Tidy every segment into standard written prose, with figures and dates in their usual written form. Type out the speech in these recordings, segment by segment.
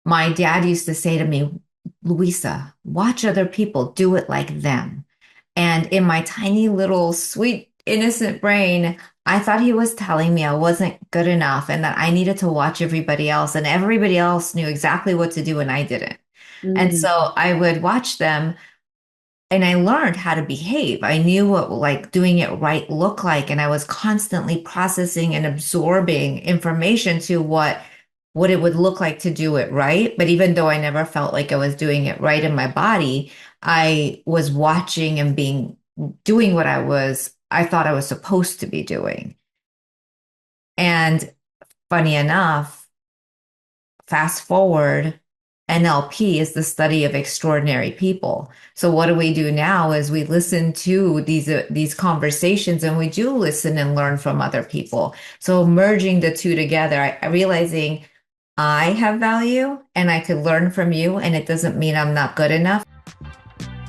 My dad used to say to me, Louisa, watch other people, do it like them. And in my tiny little sweet, innocent brain, I thought he was telling me I wasn't good enough and that I needed to watch everybody else, and everybody else knew exactly what to do and I didn't. And Mm, so I would watch them and I learned how to behave. I knew what like doing it right looked like, and I was constantly processing and absorbing information to what it would look like to do it right. But even though I never felt like I was doing it right in my body, I was watching and being doing what I thought I was supposed to be doing. And funny enough, fast forward, NLP is the study of extraordinary people. So what do we do now is we listen to these conversations, and we do listen and learn from other people. So merging the two together, realizing I have value and I could learn from you, and it doesn't mean I'm not good enough.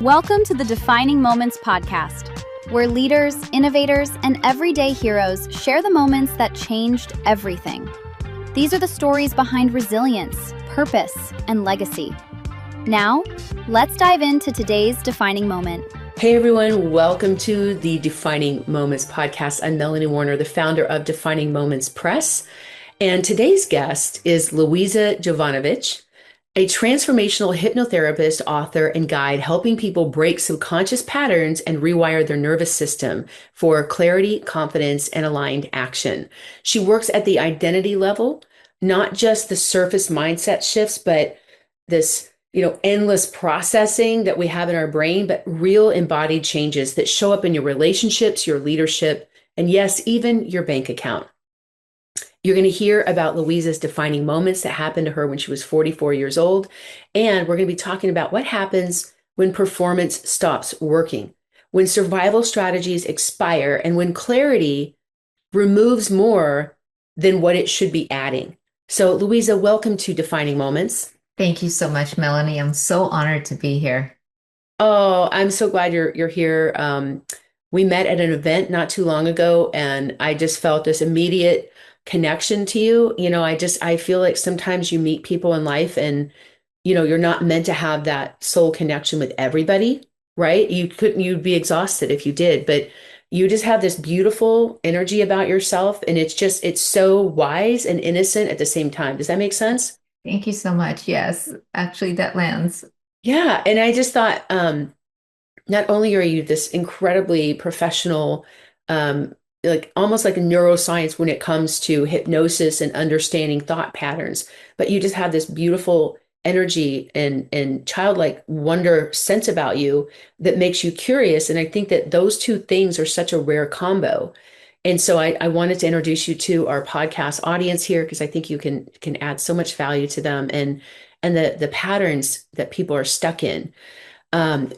Welcome to the Defining Moments podcast, where leaders, innovators, and everyday heroes share the moments that changed everything. These are the stories behind resilience, purpose, and legacy. Now, let's dive into today's defining moment. Hey everyone, welcome to the Defining Moments podcast. I'm Melanie Warner, the founder of Defining Moments Press. And today's guest is Louisa Jovanovich, a transformational hypnotherapist, author, and guide helping people break subconscious patterns and rewire their nervous system for clarity, confidence, and aligned action. She works at the identity level, not just the surface mindset shifts, but this endless processing that we have in our brain, but real embodied changes that show up in your relationships, your leadership, and yes, even your bank account. You're going to hear about Louisa's defining moments that happened to her when she was 44 years old. And we're going to be talking about what happens when performance stops working, when survival strategies expire, and when clarity removes more than what it should be adding. So, Louisa, welcome to Defining Moments. Thank you so much, Melanie. I'm so honored to be here. Oh, I'm so glad you're here. We met at an event not too long ago, and I just felt this immediate connection to you. I feel like sometimes you meet people in life, and you're not meant to have that soul connection with everybody, right? You'd be exhausted if you did, but you just have this beautiful energy about yourself, and it's so wise and innocent at the same time. Does that make sense? Thank you so much. Yes, actually, that lands. Yeah, and I just thought, not only are you this incredibly professional, like almost like a neuroscience when it comes to hypnosis and understanding thought patterns, but you just have this beautiful energy and childlike wonder sense about you that makes you curious. And I think that those two things are such a rare combo. And so I wanted to introduce you to our podcast audience here because I think you can add so much value to them and the patterns that people are stuck in.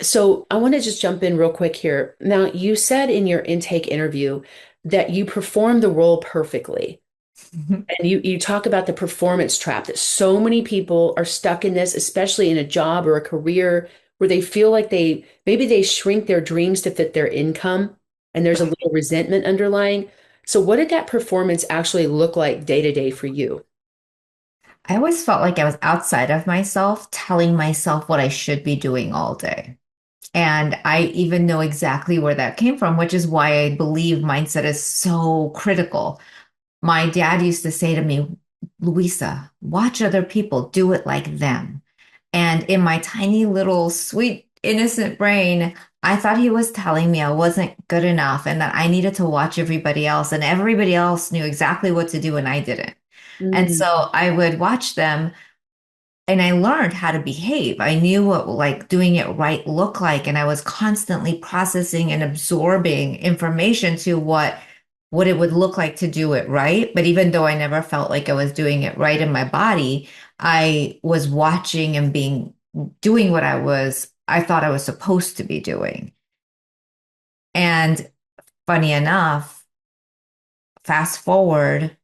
So I want to just jump in real quick here. Now, you said in your intake interview that you perform the role perfectly. And you talk about the performance trap that so many people are stuck in this, especially in a job or a career where they feel like maybe they shrink their dreams to fit their income and there's a little resentment underlying. So what did that performance actually look like day to day for you? I always felt like I was outside of myself, telling myself what I should be doing all day. And I even know exactly where that came from, which is why I believe mindset is so critical. My dad used to say to me, Louisa, watch other people, do it like them. And in my tiny little sweet, innocent brain, I thought he was telling me I wasn't good enough and that I needed to watch everybody else, and everybody else knew exactly what to do and I didn't. And Mm, so I would watch them and I learned how to behave. I knew what like doing it right looked like, and I was constantly processing and absorbing information to what it would look like to do it right. But even though I never felt like I was doing it right in my body, I was watching and being doing what I thought I was supposed to be doing. And funny enough, fast forward,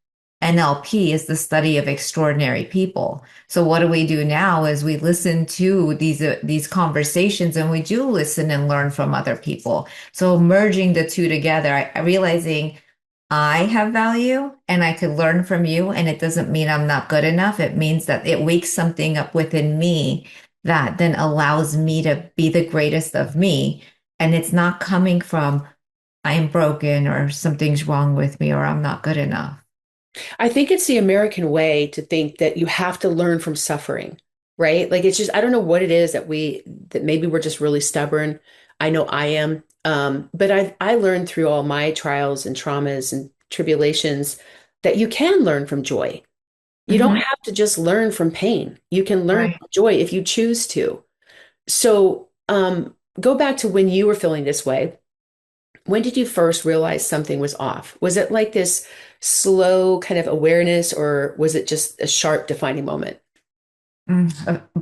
NLP is the study of extraordinary people. So what do we do now is we listen to these conversations, and we do listen and learn from other people. So merging the two together, realizing I have value and I could learn from you. And it doesn't mean I'm not good enough. It means that it wakes something up within me that then allows me to be the greatest of me. And it's not coming from I'm broken or something's wrong with me or I'm not good enough. I think it's the American way to think that you have to learn from suffering, right? Like it's just, I don't know what it is that maybe we're just really stubborn. I know I am. But I learned through all my trials and traumas and tribulations that you can learn from joy. You don't Hmm. have to just learn from pain. You can learn Right. from joy if you choose to. So, go back to when you were feeling this way. When did you first realize something was off? Was it like this slow kind of awareness, or was it just a sharp defining moment?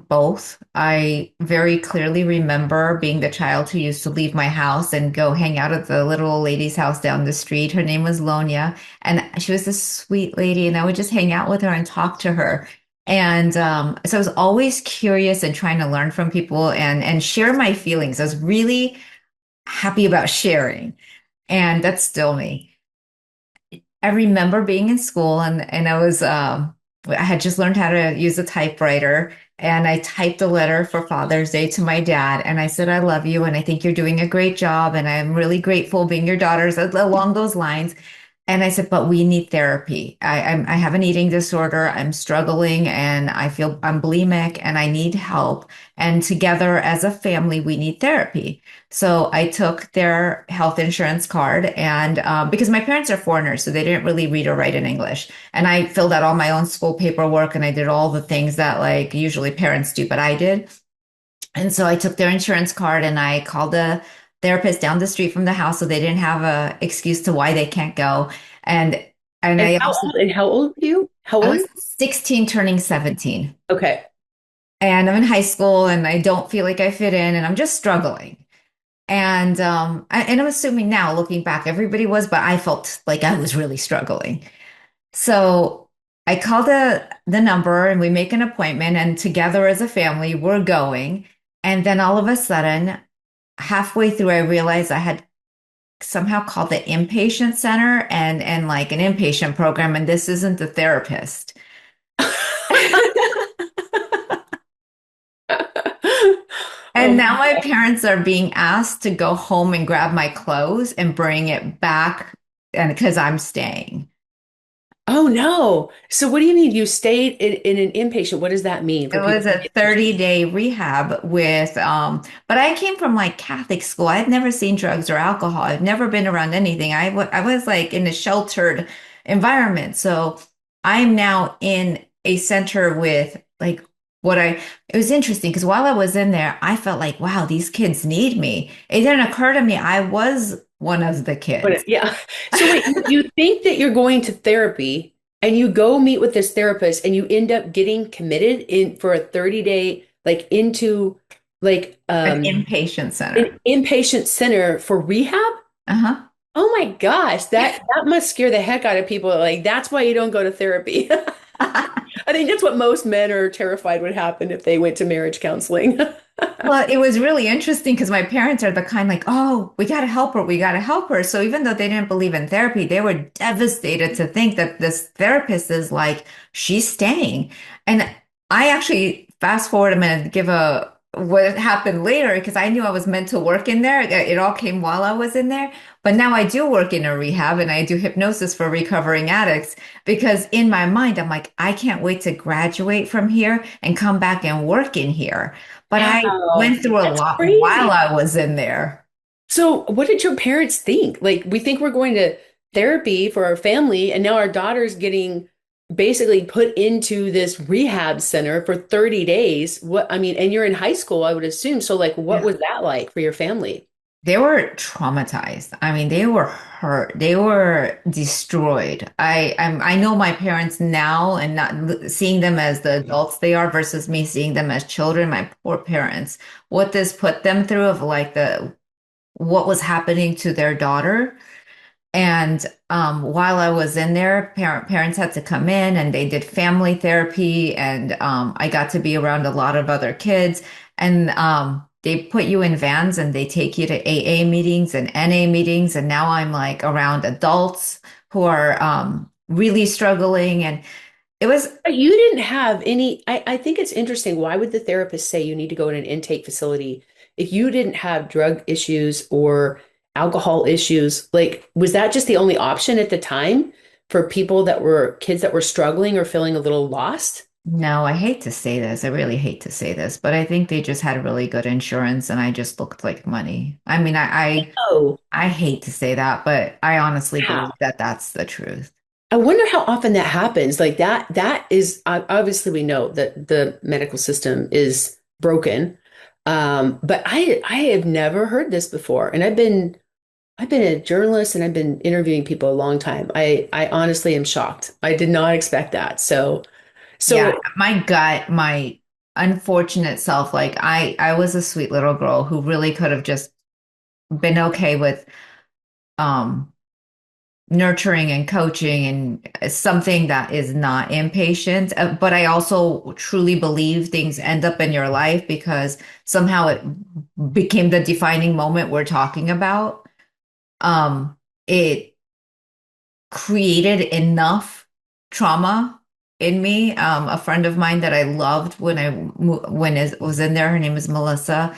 Both. I very clearly remember being the child who used to leave my house and go hang out at the little old lady's house down the street. Her name was Lonia, and she was this sweet lady, and I would just hang out with her and talk to her. And so I was always curious and trying to learn from people and share my feelings. I was really happy about sharing, and that's still me. I remember being in school and I had just learned how to use a typewriter and I typed a letter for Father's Day to my dad and I said I love you and I think you're doing a great job and I'm really grateful being your daughters along those lines. And I said, but we need therapy. I have an eating disorder. I'm struggling and I feel I'm bulimic and I need help. And together as a family, we need therapy. So I took their health insurance card and because my parents are foreigners, so they didn't really read or write in English. And I filled out all my own school paperwork and I did all the things that like usually parents do, but I did. And so I took their insurance card and I called a therapist down the street from the house so they didn't have a excuse to why they can't go. And and And I how also old and how old are you? How I old are was you? 16 turning 17. Okay. And I'm in high school and I don't feel like I fit in and I'm just struggling. And I'm assuming now looking back, everybody was, but I felt like I was really struggling. So I call the number and we make an appointment and together as a family, we're going. And then all of a sudden, halfway through, I realized I had somehow called the inpatient center and like an inpatient program, and this isn't the therapist. Oh And my now my God. parents are being asked to go home and grab my clothes and bring it back and because I'm staying. Oh no. So what do you mean you stayed in an inpatient? What does that mean It for people was who a may not understand? 30-day rehab with but I came from like Catholic school. I've never seen drugs or alcohol. I've never been around anything. I was like in a sheltered environment. So I'm now in a center with like what I it was interesting because while I was in there, I felt like, wow, these kids need me. It didn't occur to me I was one of the kids. Yeah. So wait, you think that you're going to therapy and you go meet with this therapist and you end up getting committed in for a 30-day like into like An inpatient an center. inpatient center for rehab? Uh-huh. Oh my gosh, that must scare the heck out of people. Like that's why you don't go to therapy. I think that's what most men are terrified would happen if they went to marriage counseling. Well, it was really interesting because my parents are the kind like, oh, we got to help her. We got to help her. So even though they didn't believe in therapy, they were devastated to think that this therapist is like, she's staying. And I actually fast forward a minute to give a what happened later because I knew I was meant to work in there. It all came while I was in there. But now I do work in a rehab and I do hypnosis for recovering addicts because in my mind, I'm like, I can't wait to graduate from here and come back and work in here. But I Wow, went through a that's lot while crazy. I was in there. So, what did your parents think? Like, we think we're going to therapy for our family, and now our daughter's getting basically put into this rehab center for 30 days. What, I mean, and you're in high school, I would assume. So, like, what Yeah. was that like for your family? They were traumatized. I mean, they were hurt. They were destroyed. I know my parents now and not seeing them as the adults they are versus me seeing them as children, my poor parents. What this put them through of like the what was happening to their daughter. And while I was in there, parents had to come in and they did family therapy, and I got to be around a lot of other kids. And they put you in vans and they take you to AA meetings and NA meetings. And now I'm like around adults who are really struggling. And it was, But you didn't have any, I think it's interesting. Why would the therapist say you need to go in an intake facility if you didn't have drug issues or alcohol issues? Like, was that just the only option at the time for people that were kids that were struggling or feeling a little lost? no, I hate to say this. I really hate to say this, but I think they just had really good insurance and I just looked like money. I mean, Oh, I hate to say that, but I honestly wow. believe that that's the truth. I wonder how often that happens. Like that is obviously we know that the medical system is broken. But I have never heard this before. And I've been a journalist and I've been interviewing people a long time. I honestly am shocked. I did not expect that. Yeah, So my gut, my unfortunate self, like I was a sweet little girl who really could have just been okay with um nurturing and coaching and something that is not impatient. But I also truly believe things end up in your life because somehow it became the defining moment we're talking about. It created enough trauma in me. A friend of mine that I loved when it was in there, her name is Melissa.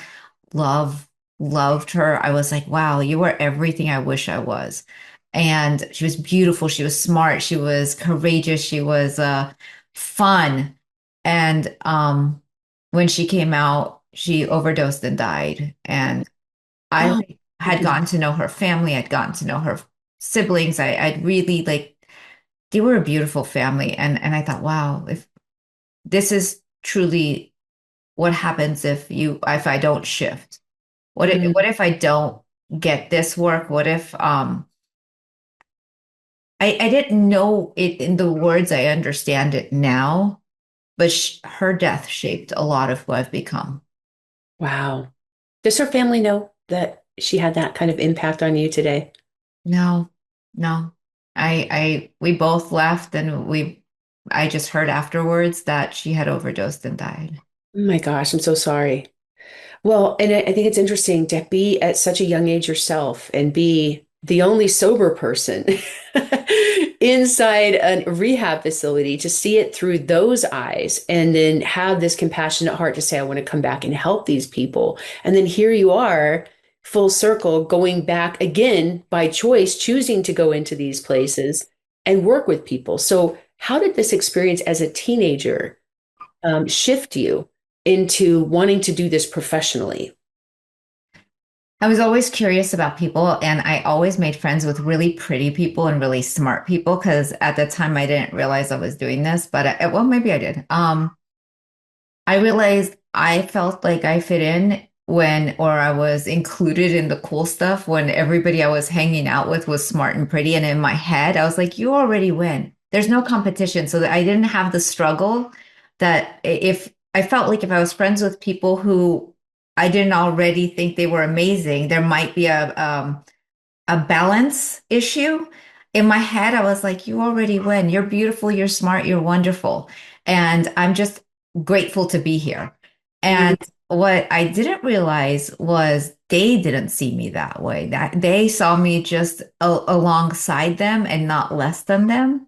Love, loved her. I was like, wow, you were everything I wish I was. And she was beautiful. She was smart. She was courageous. She was fun. And when she came out, she overdosed and died. And I oh my had goodness. gotten to know her family. I'd gotten to know her siblings. I'd really like, they were a beautiful family. And I thought, wow, if this is truly what happens if I don't shift? Mm, What if I don't get this work? What if I didn't know it in the words I understand it now, but her death shaped a lot of who I've become. wow. Does her family know that she had that kind of impact on you today? No, no. We both left and I just heard afterwards that she had overdosed and died. Oh my gosh, I'm so sorry. Well, and I think it's interesting to be at such a young age yourself and be the only sober person inside a rehab facility to see it through those eyes and then have this compassionate heart to say, I want to come back and help these people. And then here you are, full circle, going back again by choice, choosing to go into these places and work with people. So, how did this experience as a teenager shift you into wanting to do this professionally? I was always curious about people, and I always made friends with really pretty people and really smart people because at the time I didn't realize I was doing this, but well, maybe I did. I realized I felt like I fit in or I was included in the cool stuff when everybody I was hanging out with was smart and pretty. And in my head, I was like, you already win. There's no competition. So that I didn't have the struggle that if I felt like if I was friends with people who I didn't already think they were amazing, there might be a balance issue. In my head, I was like, you already win. You're beautiful, you're smart, you're wonderful. And I'm just grateful to be here. Mhm. And what I didn't realize was they didn't see me that way, that they saw me just alongside them and not less than them.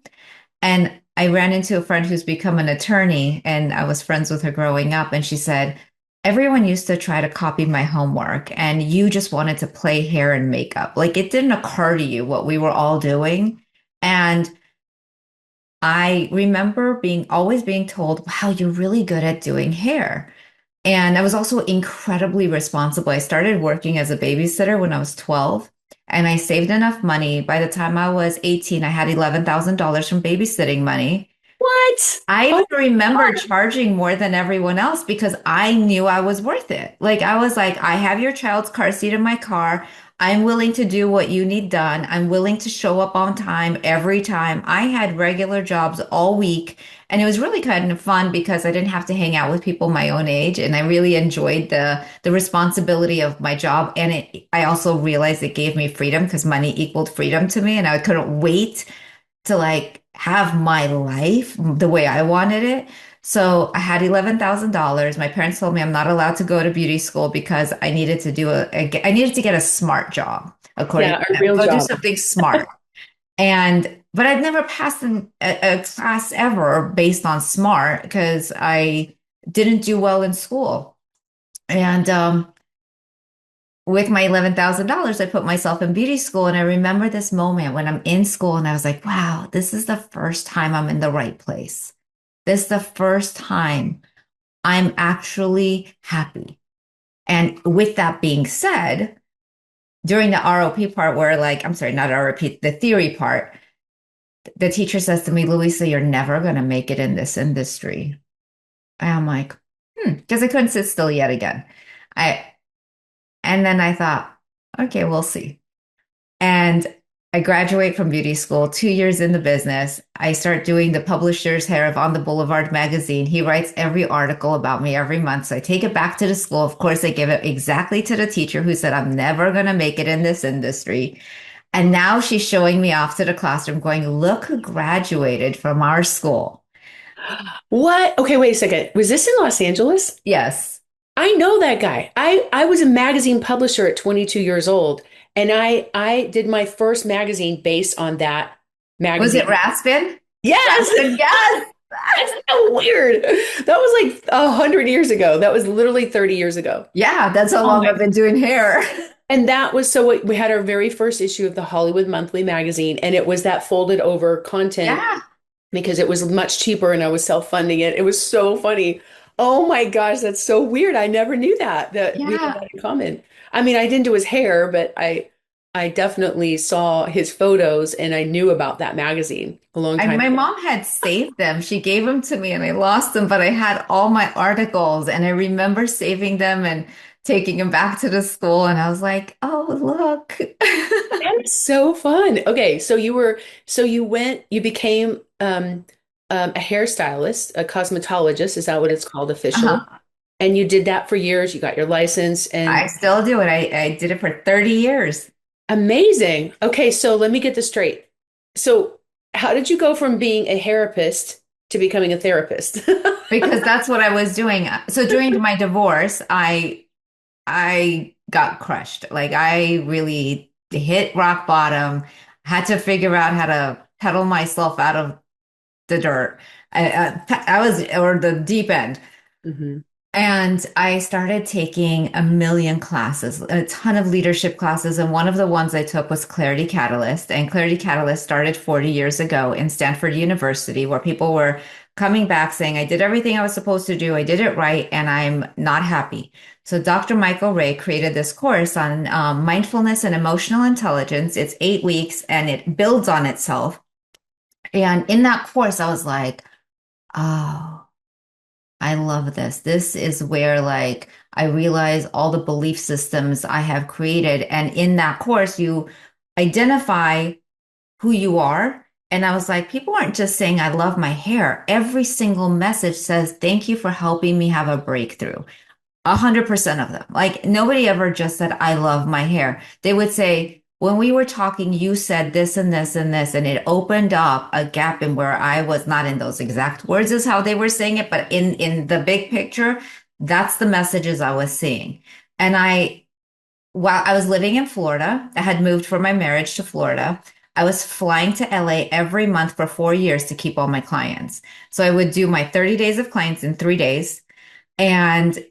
And I ran into a friend who's become an attorney, and I was friends with her growing up. And she said, everyone used to try to copy my homework, and you just wanted to play hair and makeup. Like it didn't occur to you what we were all doing. And I remember always being told, wow, you're really good at doing hair. And I was also incredibly responsible. I started working as a babysitter when I was 12, and I saved enough money. By the time I was 18, I had $11,000 from babysitting money. What? I Oh even remember my God. charging more than everyone else because I knew I was worth it. Like I was like, I have your child's car seat in my car. I'm willing to do what you need done. I'm willing to show up on time every time. I had regular jobs all week, and it was really kind of fun because I didn't have to hang out with people my own age, and I really enjoyed the responsibility of my job. And I also realized it gave me freedom because money equaled freedom to me, and I couldn't wait to like have my life the way I wanted it. So I had $11,000. My parents told me I'm not allowed to go to beauty school because I needed to I needed to get a smart job, according Yeah, to a them. real Go do job. something smart. But I'd never passed a class ever based on smart because I didn't do well in school. And with my $11,000, I put myself in beauty school. And I remember this moment when I'm in school and I was like, wow, this is the first time I'm in the right place. This is the first time I'm actually happy. And with that being said, during the ROP part where like, I'm sorry, not ROP, the theory part, the teacher says to me, Louisa, you're never going to make it in this industry. And I'm like, because I couldn't sit still yet again. I, and then I thought, okay, we'll see. And I graduate from beauty school, 2 years in the business. I start doing the publisher's hair of On the Boulevard magazine. He writes every article about me every month. So I take it back to the school. Of course, I give it exactly to the teacher who said, I'm never going to make it in this industry. And now she's showing me off to the classroom, going, look who graduated from our school. What? Okay, wait a second. Was this in Los Angeles? Yes. I know that guy. I was a magazine publisher at 22 years old, and I did my first magazine based on that Was it magazine. Raspin? Yes, Raspin, yes. that's so weird. That was like 100 years ago. That was literally 30 years ago. Yeah, that's how Oh long my. I've been doing hair. And that was so we had our very first issue of the Hollywood Monthly magazine, and it was that folded over content Yeah, because it was much cheaper and I was self-funding it. It was so funny. Oh my gosh, that's so weird. I never knew that we had yeah. that in common. I mean, I didn't do his hair, but I definitely saw his photos and I knew about that magazine a long And time my ago. mom had saved them. She gave them to me and I lost them, but I had all my articles and I remember saving them and taking them back to the school. And I was like, oh, look. That's so fun. Okay, so you became a hairstylist, a cosmetologist, is that what it's called officially? Uh-huh. And you did that for years. You got your license I and still do it. I did it for 30 years amazing. Okay, so let me get this straight. So, how did you go from being a therapist to becoming a therapist? because that's what I was doing. So during my divorce, I got crushed. Like I really hit rock bottom, had to figure out how to pedal myself out of the dirt. I was, or the deep end. Hmm. And I started taking a million classes, a ton of leadership classes. And one of the ones I took was Clarity Catalyst. And Clarity Catalyst started 40 years ago in Stanford University, where people were coming back saying, I did everything I was supposed to do. I did it right, and I'm not happy. So Dr. Michael Ray created this course on mindfulness and emotional intelligence. It's 8 weeks and it builds on itself. And in that course, I was like, oh. I love this. This is where like I realize all the belief systems I have created. And in that course, you identify who you are. And I was like, people aren't just saying, I love my hair. Every single message says, thank you for helping me have a breakthrough. 100% of them. Like nobody ever just said, I love my hair. They would say, when we were talking, you said this and this and this, and it opened up a gap in where I was not in those exact words is how they were saying it, but in the big picture, that's the messages I was seeing. And while I was living in Florida, I had moved for my marriage to Florida. I was flying to LA every month for 4 years to keep all my clients. So I would do my 30 days of clients in 3 days. And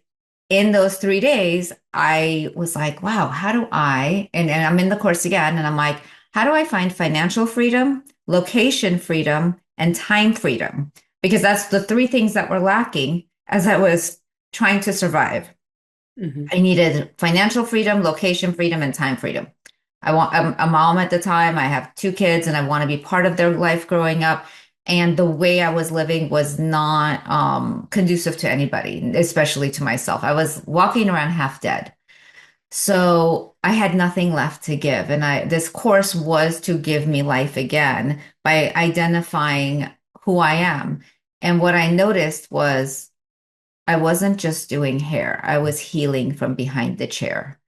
in those 3 days, I was like, wow, how do and I'm in the course again, and I'm like, how do I find financial freedom, location freedom, and time freedom? Because that's the three things that were lacking as I was trying to survive. Hmm. I needed financial freedom, location freedom, and time freedom. I'm a mom at the time. I have two kids and I want to be part of their life growing up. And the way I was living was not conducive to anybody, especially to myself. I was walking around half dead. So I had nothing left to give. And this course was to give me life again by identifying who I am. And what I noticed was I wasn't just doing hair, I was healing from behind the chair.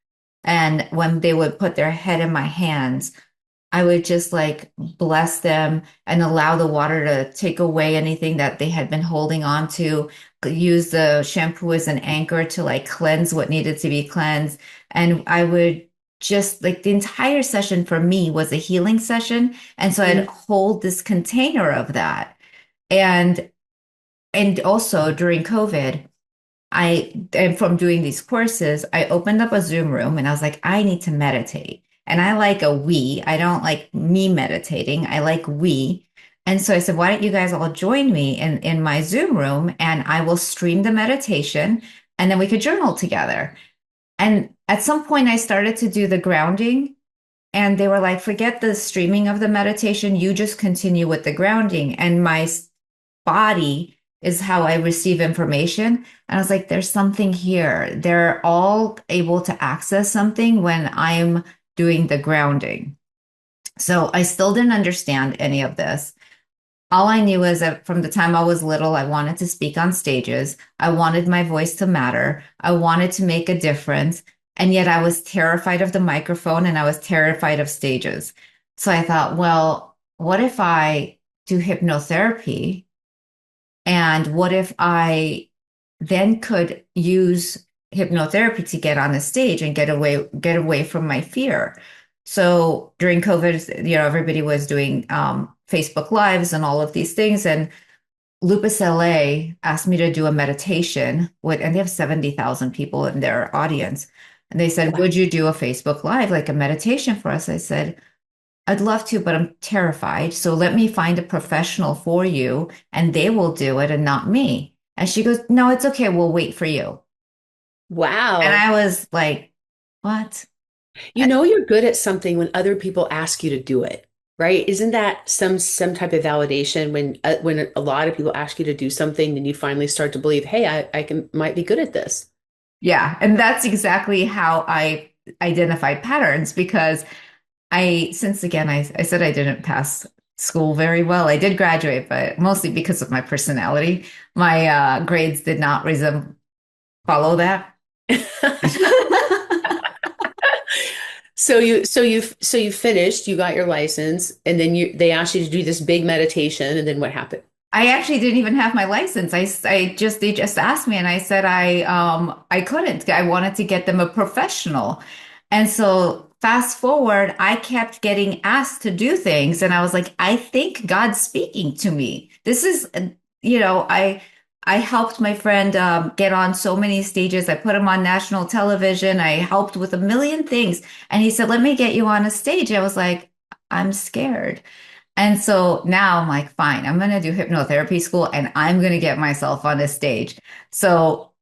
And when they would put their head in my hands, I would just like bless them and allow the water to take away anything that they had been holding on to, use the shampoo as an anchor to like cleanse what needed to be cleansed. And I would just like the entire session for me was a healing session. And so I'd Mhm. hold this container of that. And and also during COVID, and from doing these courses, I opened up a Zoom room and I was like, I need to meditate. And I like a we. I don't like me meditating. I like we. And so I said, why don't you guys all join me in my Zoom room and I will stream the meditation and then we could journal together. And at some point I started to do the grounding and they were like, forget the streaming of the meditation. You just continue with the grounding. And my body is how I receive information. And I was like, there's something here. They're all able to access something when I'm doing the grounding. So I still didn't understand any of this. All I knew is that from the time I was little, I wanted to speak on stages. I wanted my voice to matter. I wanted to make a difference. And yet I was terrified of the microphone and I was terrified of stages. So I thought, well, what if I do hypnotherapy? And what if I then could use hypnotherapy to get on the stage and get away from my fear? So during COVID, everybody was doing Facebook Lives and all of these things. And Lupus LA asked me to do a meditation and they have 70,000 people in their audience. And they said, Wow. would you do a Facebook Live, like a meditation for us? I said, I'd love to, but I'm terrified. So let me find a professional for you and they will do it and not me. And she goes, no, it's okay. We'll wait for you. And Wow. I was like, what? You know you're good at something when other people ask you to do it, right? Isn't that some type of validation when a lot of people ask you to do something, then you finally start to believe, hey, I can might be good at this. Yeah. And that's exactly how I identified patterns because since again, I said I didn't pass school very well. I did graduate, but mostly because of my personality. My grades did not follow that. So you finished, you got your license, and then they asked you to do this big meditation, and then what happened? I actually didn't even have my license. They just asked me and I said I couldn't. I wanted to get them a professional. And so fast forward, I kept getting asked to do things and I was like, I think God's speaking to me. This is I helped my friend get on so many stages. I put him on national television. I helped with a million things. And he said, "Let me get you on a stage." I was like, "I'm scared." And so now I'm like, fine, I'm going to do hypnotherapy school and I'm going to get myself on this stage. So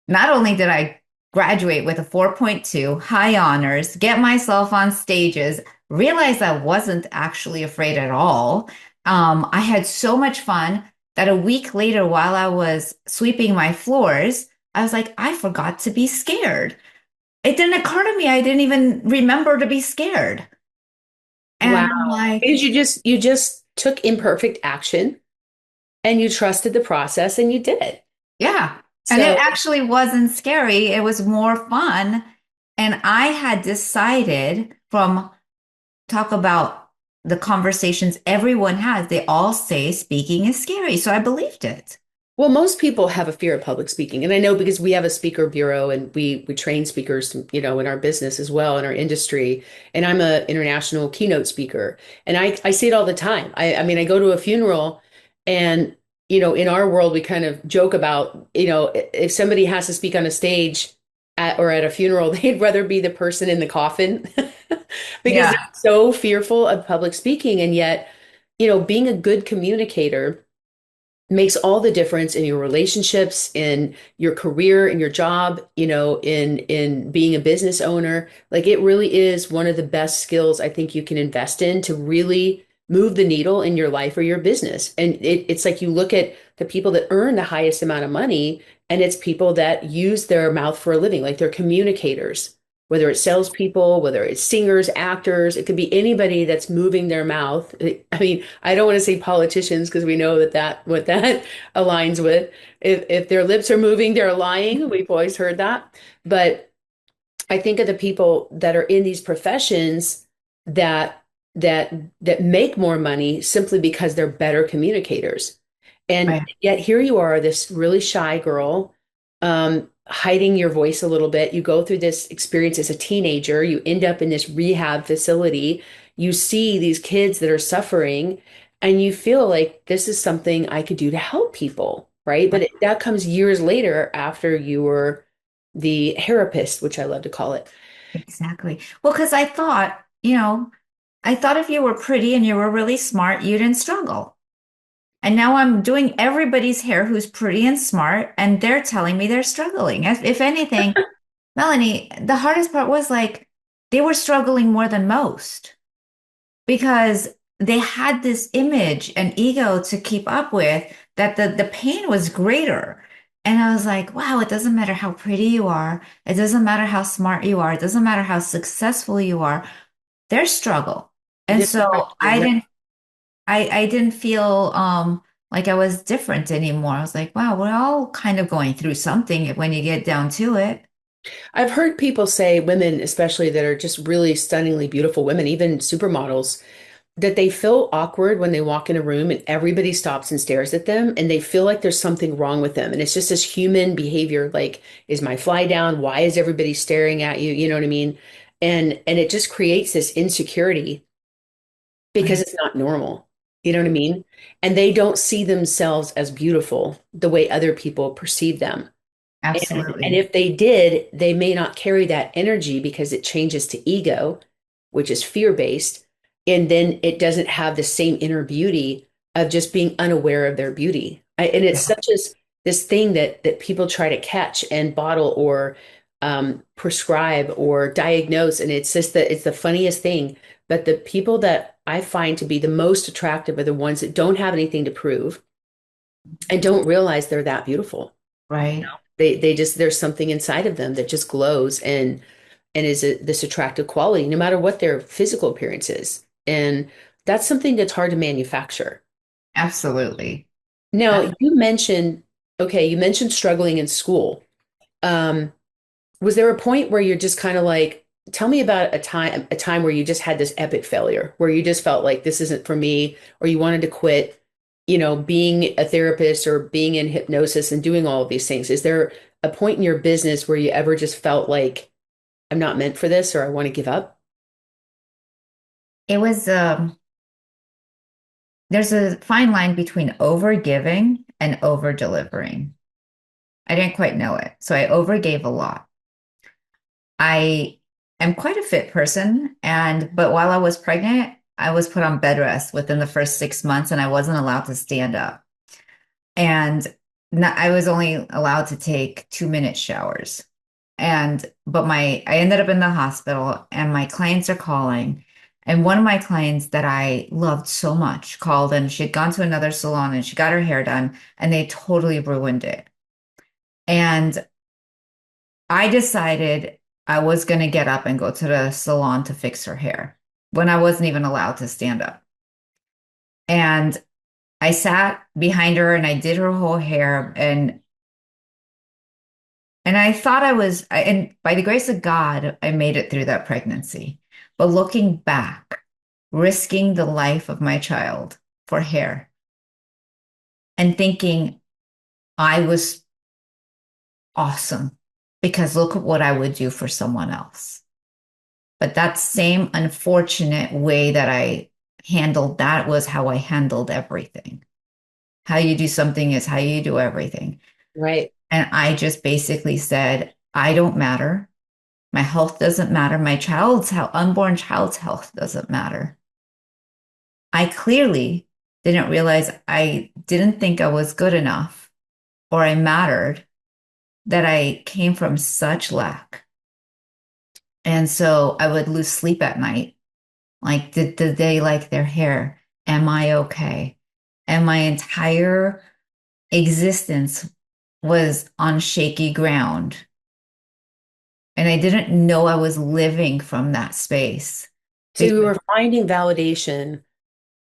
not only did I graduate with a 4.2, high honors, get myself on stages, realize I wasn't actually afraid at all. I had so much fun that a week later, while I was sweeping my floors, I was like, I forgot to be scared. It didn't occur to me. I didn't even remember to be scared. Wow. And I'm like, Because you just took imperfect action and you trusted the process and you did it. yeah. And it So, actually wasn't scary. It was more fun. And I had decided from talk about the conversations everyone has, they all say speaking is scary. So I believed it. well, most people have a fear of public speaking. And I know because we have a speaker bureau and we train speakers, in our business as well, in our industry. And I'm an international keynote speaker. And I see it all the time. I mean, I go to a funeral and, in our world, we kind of joke about, if somebody has to speak on a stage or at a funeral, they'd rather be the person in the coffin because Yeah. they're so fearful of public speaking. And yet, being a good communicator makes all the difference in your relationships, in your career, in your job, in being a business owner. Like it really is one of the best skills I think you can invest in to really move the needle in your life or your business. And it's like you look at the people that earn the highest amount of money, and it's people that use their mouth for a living, like they're communicators, whether it's salespeople, whether it's singers, actors, it could be anybody that's moving their mouth. I mean, I don't want to say politicians because we know that what that aligns with. If their lips are moving, they're lying. We've always heard that. But I think of the people that are in these professions that that make more money simply because they're better communicators. And Right. yet here you are, this really shy girl, hiding your voice a little bit. You go through this experience as a teenager, you end up in this rehab facility, you see these kids that are suffering, and you feel like this is something I could do to help people, right? But that comes years later after you were the therapist, which I love to call it. Exactly. Well, because I thought, I thought if you were pretty and you were really smart, you didn't struggle. And now I'm doing everybody's hair who's pretty and smart, and they're telling me they're struggling. If anything, Melanie, the hardest part was like they were struggling more than most because they had this image and ego to keep up with that the pain was greater. And I was like, wow, it doesn't matter how pretty you are. It doesn't matter how smart you are. It doesn't matter how successful you are. There's struggle. And This so I didn't feel like I was different anymore. I was like, wow, we're all kind of going through something when you get down to it. I've heard people say, women especially that are just really stunningly beautiful women, even supermodels, that they feel awkward when they walk in a room and everybody stops and stares at them and they feel like there's something wrong with them. And it's just this human behavior, like, is my fly down? Why is everybody staring at you? You know what I mean? And it just creates this insecurity because Right. it's not normal. You know what I mean? And they don't see themselves as beautiful the way other people perceive them. And Absolutely. if they did, they may not carry that energy because it changes to ego, which is fear-based. And then it doesn't have the same inner beauty of just being unaware of their beauty. And it's Yeah. such as this thing that people try to catch and bottle or prescribe or diagnose. And it's just that it's the funniest thing. But the people that I find to be the most attractive are the ones that don't have anything to prove and don't realize they're that beautiful. Right. They just there's something inside of them that just glows and is this attractive quality, no matter what their physical appearance is. And that's something that's hard to manufacture. Absolutely. Now, you mentioned, okay, you mentioned struggling in school. Um, was there a point where you're just kind of like, tell me about a time where you just had this epic failure, where you just felt like this isn't for me, or you wanted to quit, being a therapist or being in hypnosis and doing all of these things? Is there a point in your business where you ever just felt like I'm not meant for this or I want to give up? It was there's a fine line between over giving and over delivering. I didn't quite know it. So I overgave a lot. I am quite a fit person, but while I was pregnant, I was put on bed rest within the first 6 months and I wasn't allowed to stand up. And I was only allowed to take 2-minute showers. But I ended up in the hospital and my clients are calling. And one of my clients that I loved so much called and she'd gone to another salon and she got her hair done and they totally ruined it. And I decided I was going to get up and go to the salon to fix her hair when I wasn't even allowed to stand up. And I sat behind her and I did her whole hair and I thought and by the grace of God, I made it through that pregnancy. But looking back, risking the life of my child for hair and thinking I was awesome because look at what I would do for someone else. But that same unfortunate way that I handled that was how I handled everything. How you do something is how you do everything. Right. And I just basically said, I don't matter. My health doesn't matter. My unborn child's health doesn't matter. I clearly didn't realize I didn't think I was good enough or I mattered, that I came from such lack. And so I would lose sleep at night. Like, did they like their hair? Am I okay? And my entire existence was on shaky ground. And I didn't know I was living from that space. So you Because, were finding validation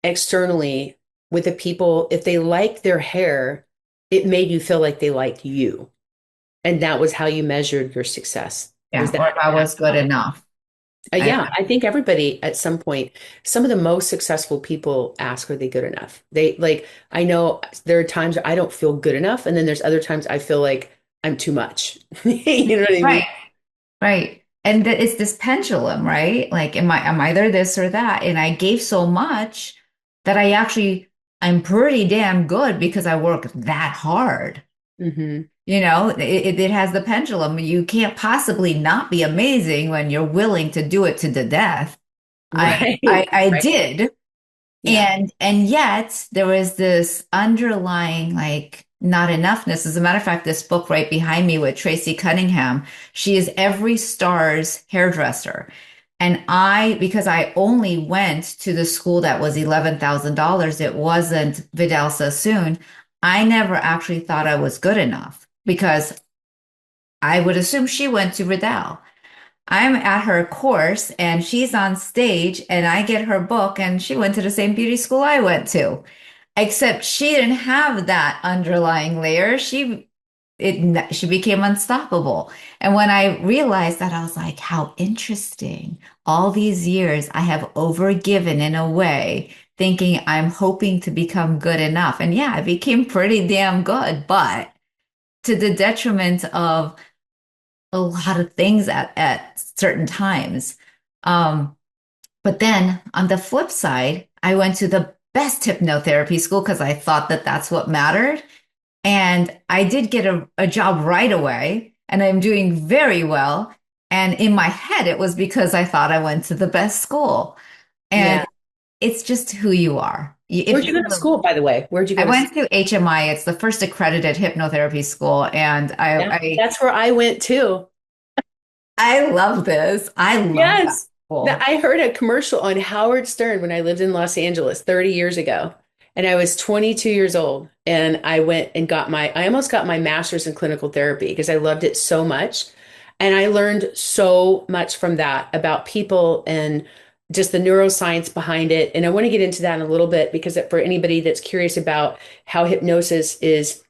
externally with the people. If they liked their hair, it made you feel like they liked you. And that was how you measured your success. Was yeah, that or if I was good how? enough. I, Yeah, I think everybody at some point, some of the most successful people ask, are they good enough? They like, I know there are times I don't feel good enough. And then there's other times I feel like I'm too much. You know what I mean? Right. Right. And it's this pendulum, right? Like, am I either this or that? And I gave so much that I'm pretty damn good because I work that hard. Hmm. It has the pendulum. You can't possibly not be amazing when you're willing to do it to the death. Right. I Right. did. Yeah. And yet there was this underlying like not enoughness. As a matter of fact, this book right behind me with Tracy Cunningham, she is every star's hairdresser. And because I only went to the school that was $11,000, it wasn't Vidal Sassoon. I never actually thought I was good enough because I would assume she went to Vidal. I'm at her course and she's on stage and I get her book and she went to the same beauty school I went to. Except she didn't have that underlying layer. She became unstoppable. And when I realized that, I was like, how interesting. All these years I have overgiven in a way, thinking I'm hoping to become good enough. And yeah, I became pretty damn good, but to the detriment of a lot of things at certain times. Um, but then on the flip side, I went to the best hypnotherapy school because I thought that that's what mattered. And I did get a job right away, and I'm doing very well. And in my head, it was because I thought I went to the best school. And Yeah. it's just who you are. If Where'd you you go to school, by the way? Where'd you I go to went to HMI, it's the first accredited hypnotherapy school, and Yeah, that's where I went too. I love this. I love that Yes. school. I heard a commercial on Howard Stern when I lived in Los Angeles 30 years ago. And I was 22 years old. And I went and I almost got my master's in clinical therapy because I loved it so much. And I learned so much from that about people and just the neuroscience behind it. And I want to get into that in a little bit because for anybody that's curious about how hypnosis is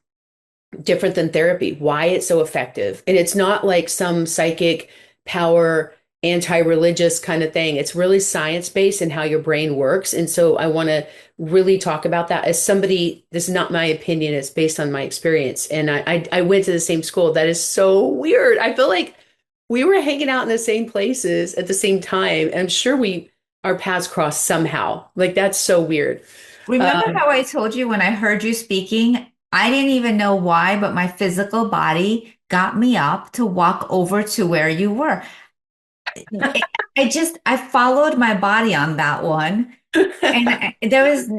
different than therapy, why it's so effective. And it's not like some psychic power, anti-religious kind of thing. It's really science-based and how your brain works. And so I want to really talk about that as somebody, this is not my opinion, it's based on my experience. And I went to the same school. That is so weird. I feel like we were hanging out in the same places at the same time. I'm sure our paths crossed somehow. Like that's so weird. Remember Um, how I told you when I heard you speaking, I didn't even know why, but my physical body got me up to walk over to where you were. I followed my body on that one. And there was,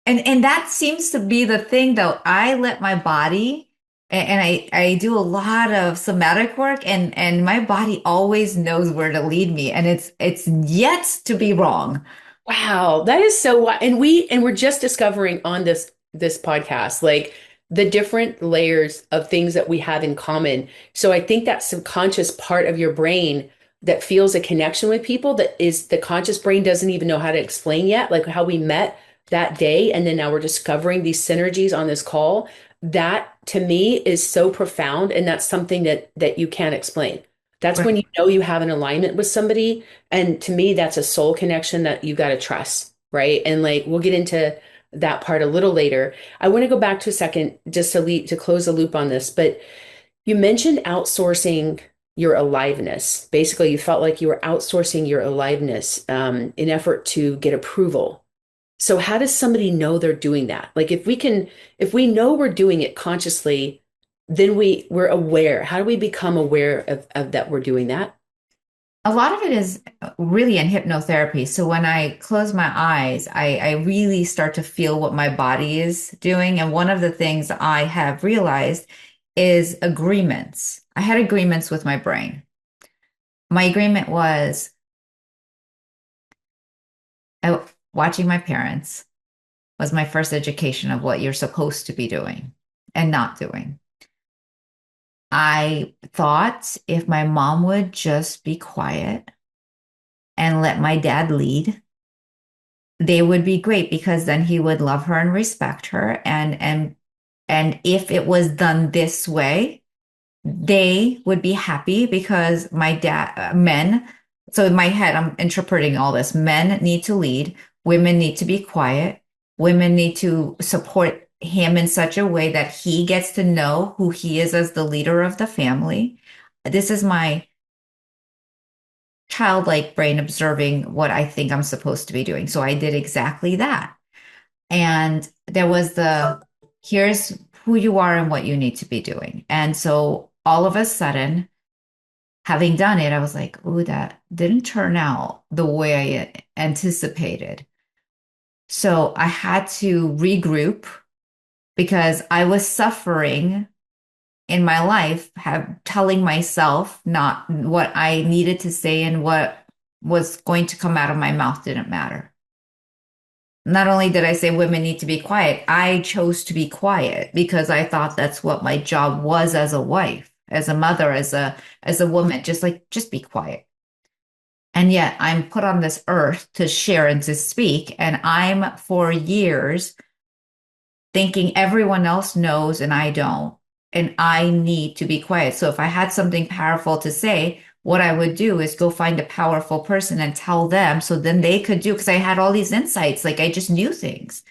and that seems to be the thing though. I let my body, and I do a lot of somatic work and my body always knows where to lead me. And it's yet to be wrong. Wow, that is so and we're just discovering on this podcast like the different layers of things that we have in common. So I think that subconscious part of your brain that feels a connection with people that is the conscious brain doesn't even know how to explain yet, like how we met that day and then now we're discovering these synergies on this call. That to me is so profound and that's something that you can't explain. That's when you know you have an alignment with somebody and to me, that's a soul connection that you got to trust, right? And like we'll get into that part a little later. I want to go back to a second just to close the loop on this, but you mentioned outsourcing your aliveness. Basically, you felt like you were outsourcing your aliveness in effort to get approval. So how does somebody know they're doing that? Like if we know we're doing it consciously, then we're aware. How do we become aware of that we're doing that? A lot of it is really in hypnotherapy. So when I close my eyes, I really start to feel what my body is doing. And one of the things I have realized is agreements. I had agreements with my brain. My agreement was watching my parents was my first education of what you're supposed to be doing and not doing. I thought if my mom would just be quiet and let my dad lead, they would be great because then he would love her and respect her. And if it was done this way, they would be happy because my dad, men, so in my head, I'm interpreting all this. Men need to lead, women need to be quiet, women need to support him in such a way that he gets to know who he is as the leader of the family. This is my childlike brain observing what I think I'm supposed to be doing. So I did exactly that. And there was here's who you are and what you need to be doing. And so all of a sudden, having done it, I was like, oh, that didn't turn out the way I anticipated. So I had to regroup because I was suffering in my life, telling myself not what I needed to say and what was going to come out of my mouth didn't matter. Not only did I say women need to be quiet, I chose to be quiet because I thought that's what my job was as a wife, as a mother, as a woman, just be quiet. And yet I'm put on this earth to share and to speak. And I'm for years thinking everyone else knows and I don't. And I need to be quiet. So if I had something powerful to say, what I would do is go find a powerful person and tell them so then they could do, because I had all these insights. Like I just knew things.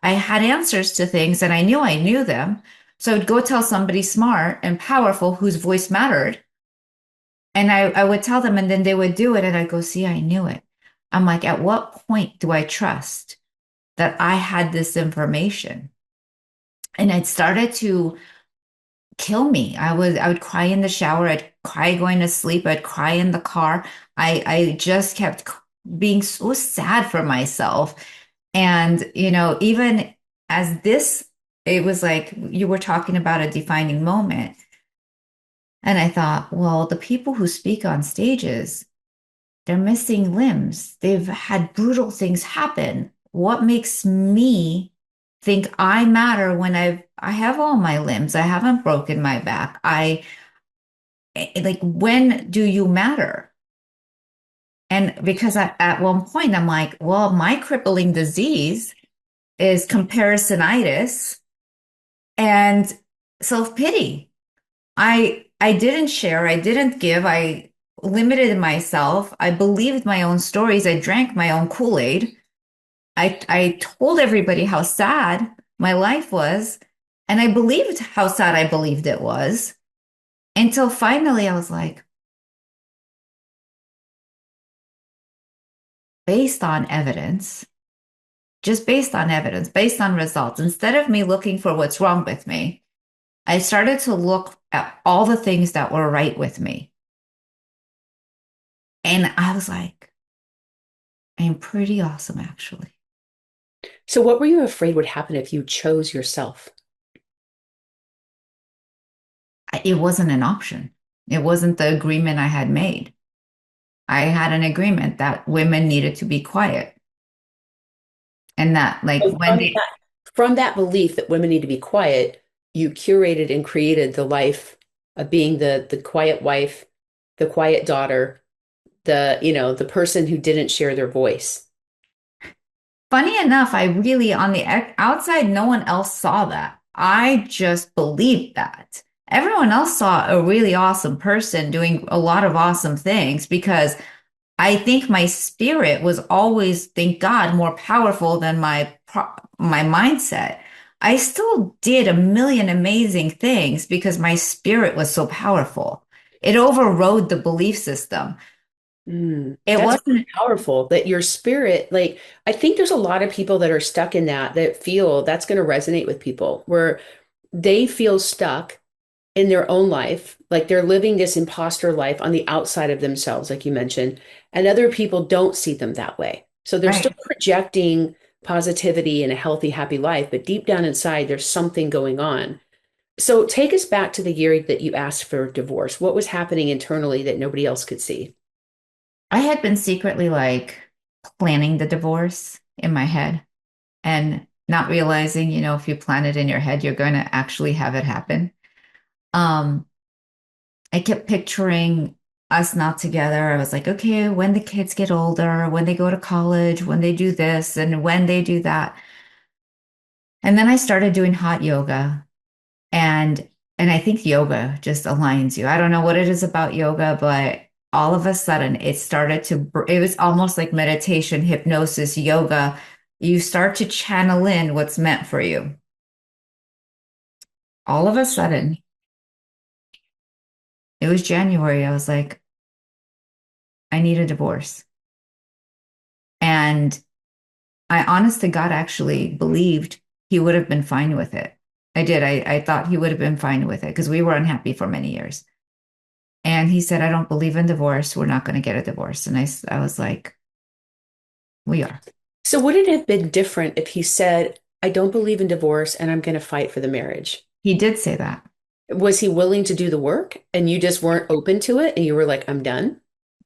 I had answers to things and I knew them. So I'd go tell somebody smart and powerful whose voice mattered. And I would tell them and then they would do it. And I'd go, see, I knew it. I'm like, at what point do I trust that I had this information? And it started to kill me. I would cry in the shower, I'd cry going to sleep, I'd cry in the car. I just kept being so sad for myself. And, even as this, it was like you were talking about a defining moment. And I thought, well, the people who speak on stages, they're missing limbs. They've had brutal things happen. What makes me think I matter when I have all my limbs? I haven't broken my back. Like, when do you matter? And because at one point I'm like, well, my crippling disease is comparisonitis and self-pity. I didn't share, I didn't give, I limited myself. I believed my own stories. I drank my own Kool-Aid. I told everybody how sad my life was, and I believed how sad I believed it was until finally I was like, based on evidence, just based on evidence, based on results, instead of me looking for what's wrong with me, I started to look at all the things that were right with me. And I was like, I'm pretty awesome, actually. So what were you afraid would happen if you chose yourself? It wasn't an option. It wasn't the agreement I had made. I had an agreement that women needed to be quiet and that, like, So from that belief that women need to be quiet, you curated and created the life of being the quiet wife, the quiet daughter, the person who didn't share their voice. funny enough, I really, on the outside, no one else saw that. I just believed that. Everyone else saw a really awesome person doing a lot of awesome things because I think my spirit was always, thank God, more powerful than my mindset. I still did a million amazing things because my spirit was so powerful. It overrode the belief system. It That's wasn't powerful that your spirit, like, I think there's a lot of people that are stuck in that feel that's going to resonate with people where they feel stuck in their own life, like they're living this imposter life on the outside of themselves, like you mentioned, and other people don't see them that way. So they're still right. projecting positivity and a healthy, happy life, but deep down inside, there's something going on. So take us back to the year that you asked for divorce. What was happening internally that nobody else could see? I had been secretly like planning the divorce in my head and not realizing, if you plan it in your head, you're going to actually have it happen. Um, I kept picturing us not together. I was like, okay, when the kids get older, when they go to college, when they do this and when they do that. And then I started doing hot yoga and and I think yoga just aligns you. I don't know what it is about yoga, but all of a sudden it started it was almost like meditation, hypnosis, yoga. You start to channel in what's meant for you. all of a sudden, it was January. I was like, I need a divorce. And I honest to God actually believed he would have been fine with it. I did. I thought he would have been fine with it because we were unhappy for many years. And he said, I don't believe in divorce. We're not going to get a divorce. And I was like, we are. So would it have been different if he said, I don't believe in divorce and I'm going to fight for the marriage? He did say that. Was he willing to do the work and you just weren't open to it and you were like, I'm done?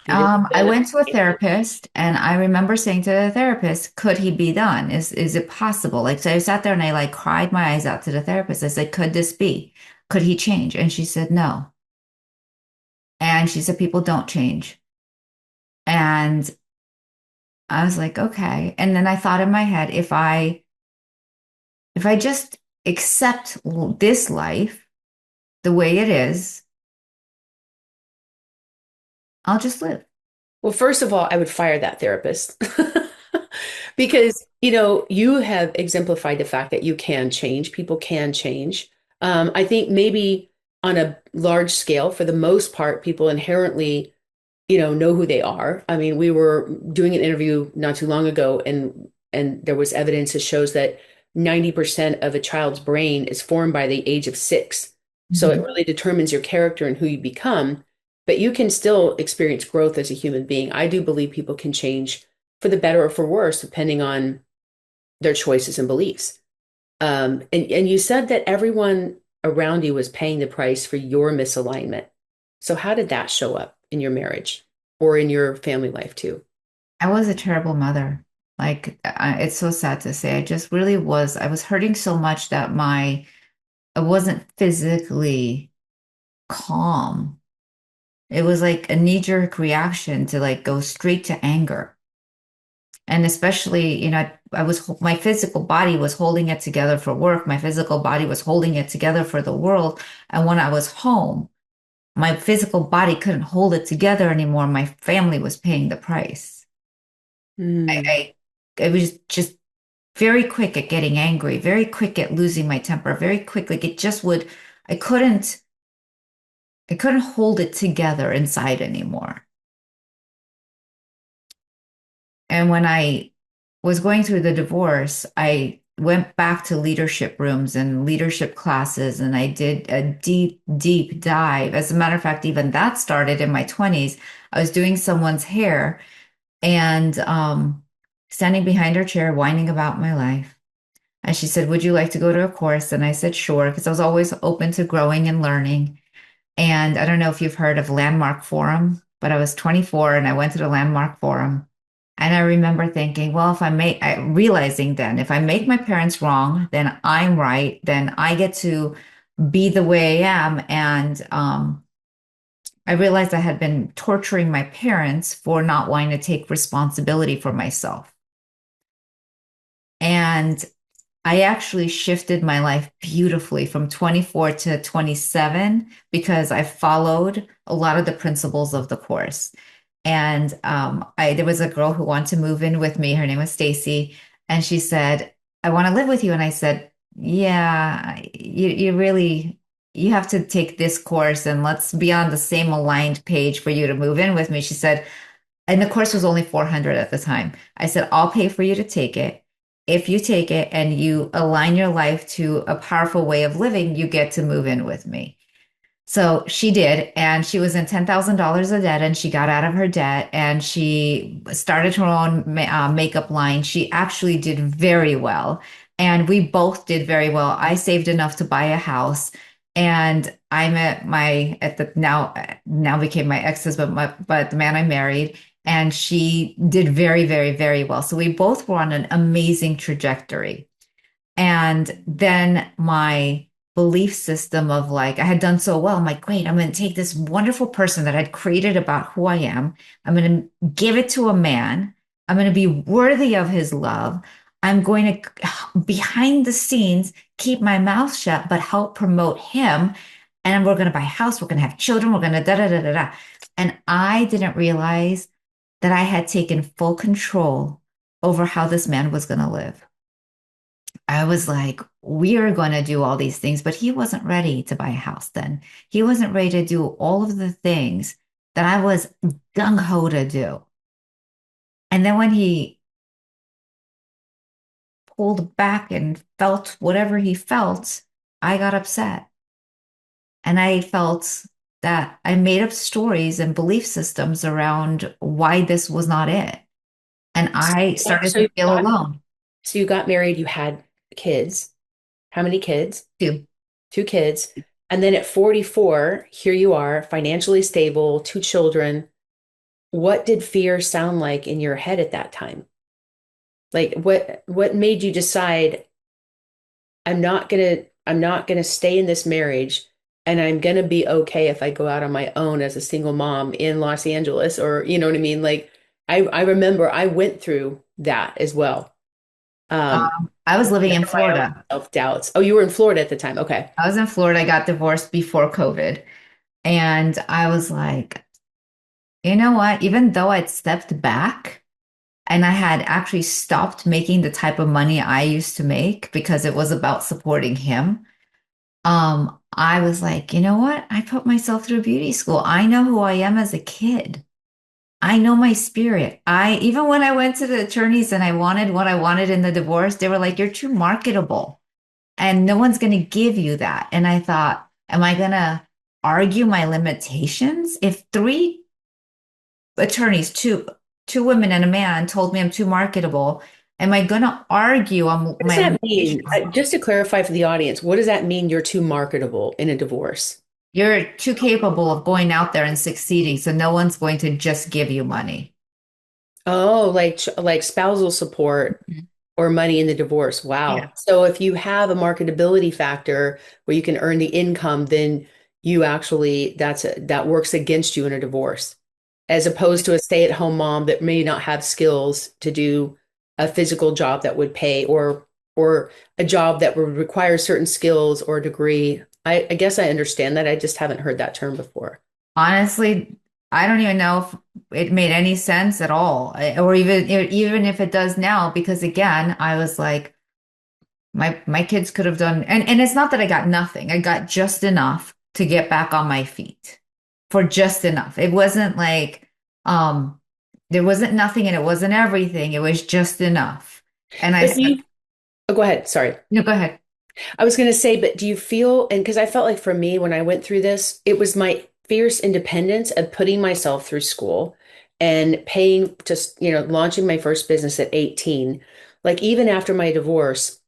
You didn't I want went to a to- therapist and I remember saying to the therapist, could he be done? Is it possible? Like, so I sat there and I like cried my eyes out to the therapist. I said, could this be? Could he change? And she said, no. And she said, people don't change. And I was like, okay. And then I thought in my head, if I just accept this life the way it is, I'll just live. Well, first of all, I would fire that therapist because, you have exemplified the fact that you can change. People can change. I think maybe on a large scale, for the most part, people inherently know who they are. I mean, we were doing an interview not too long ago, and there was evidence that shows that 90% of a child's brain is formed by the age of 6. So it Mhm. really determines your character and who you become, but you can still experience growth as a human being. I do believe people can change for the better or for worse, depending on their choices and beliefs. And you said that everyone around you was paying the price for your misalignment. So how did that show up in your marriage or in your family life too? I was a terrible mother. Like, it's so sad to say. I just really was. I was hurting so much that I wasn't physically calm. It was like a knee-jerk reaction to like go straight to anger. And especially, my physical body was holding it together for work. My physical body was holding it together for the world. And when I was home, my physical body couldn't hold it together anymore. My family was paying the price. Mm. I was just very quick at getting angry, very quick at losing my temper, very quick. Like it just would, I couldn't, I couldn't hold it together inside anymore. And when I was going through the divorce, I went back to leadership rooms and leadership classes, and I did a deep, deep dive. As a matter of fact, even that started in my 20s. I was doing someone's hair and standing behind her chair, whining about my life. And she said, would you like to go to a course? And I said, sure, because I was always open to growing and learning. And I don't know if you've heard of Landmark Forum, but I was 24 and I went to the Landmark Forum. And I remember thinking, well, realizing then, if I make my parents wrong, then I'm right, then I get to be the way I am. And I realized I had been torturing my parents for not wanting to take responsibility for myself. And I actually shifted my life beautifully from 24 to 27 because I followed a lot of the principles of the course. And there was a girl who wanted to move in with me. Her name was Stacy, and she said, "I want to live with you." And I said, "Yeah, you really you have to take this course, and let's be on the same aligned page for you to move in with me." She said, and the course was only 400 at the time. I said, I'll pay for you to take it. If you take it and you align your life to a powerful way of living, you get to move in with me. So she did, and she was in $10,000 of debt, and she got out of her debt, and she started her own makeup line. She actually did very well, and we both did very well. I saved enough to buy a house, and I met my at the now became my ex-husband, but the man I married, and she did very, very, very well. So we both were on an amazing trajectory. And then my belief system of like, I had done so well. I'm like, great, I'm going to take this wonderful person that I'd created about who I am. I'm going to give it to a man. I'm going to be worthy of his love. I'm going to, behind the scenes, keep my mouth shut, but help promote him. And we're going to buy a house. We're going to have children. We're going to da da da da da. And I didn't realize that I had taken full control over how this man was going to live. I was like, we are going to do all these things, but he wasn't ready to buy a house then. He wasn't ready to do all of the things that I was gung ho to do. And then when he pulled back and felt whatever he felt, I got upset. And I felt that I made up stories and belief systems around why this was not it. And I started So to feel alone. you got married, you had kids. How many kids? Too. Two kids. And then at 44, here you are, financially stable, two children. What did fear sound like in your head at that time? Like what made you decide I'm not gonna stay in this marriage and I'm gonna be okay if I go out on my own as a single mom in Los Angeles or you know what I mean? Like I remember I went through that as well. Um, I was living in my own Florida. self-doubts. Oh, you were in Florida at the time. Okay. I was in Florida. I got divorced before COVID. And I was like, you know what? Even though I'd stepped back and I had actually stopped making the type of money I used to make because it was about supporting him, I was like, you know what? I put myself through beauty school. I know who I am as a kid. I know my spirit. I even when I went to the attorneys and I wanted what I wanted in the divorce, they were like, you're too marketable and no one's going to give you that. And I thought, am I going to argue my limitations? If three attorneys, two women and a man told me I'm too marketable, am I going to argue on What does my that mean? limitations? Just to clarify for the audience, what does that mean you're too marketable in a divorce? You're too capable of going out there and succeeding, so no one's going to just give you money. Oh, like spousal support Mhm. or money in the divorce. Yeah. Wow. So if you have a marketability factor where you can earn the income, then you actually that works against you in a divorce, as opposed to a stay-at-home mom that may not have skills to do a physical job that would pay or a job that would require certain skills or degree. I guess I understand that. I just haven't heard that term before. Honestly, I don't even know if it made any sense at all, or even if it does now, because again, I was like, my kids could have done, and it's not that I got nothing. I got just enough to get back on my feet for just enough. It wasn't like um there wasn't nothing and it wasn't everything. It was just enough. And I But do said, you, oh, go ahead. Sorry. no, go ahead. I was going to say, but do you feel, and because I felt like for me, when I went through this, it was my fierce independence of putting myself through school and paying to, launching my first business at 18. Like, even after my divorce,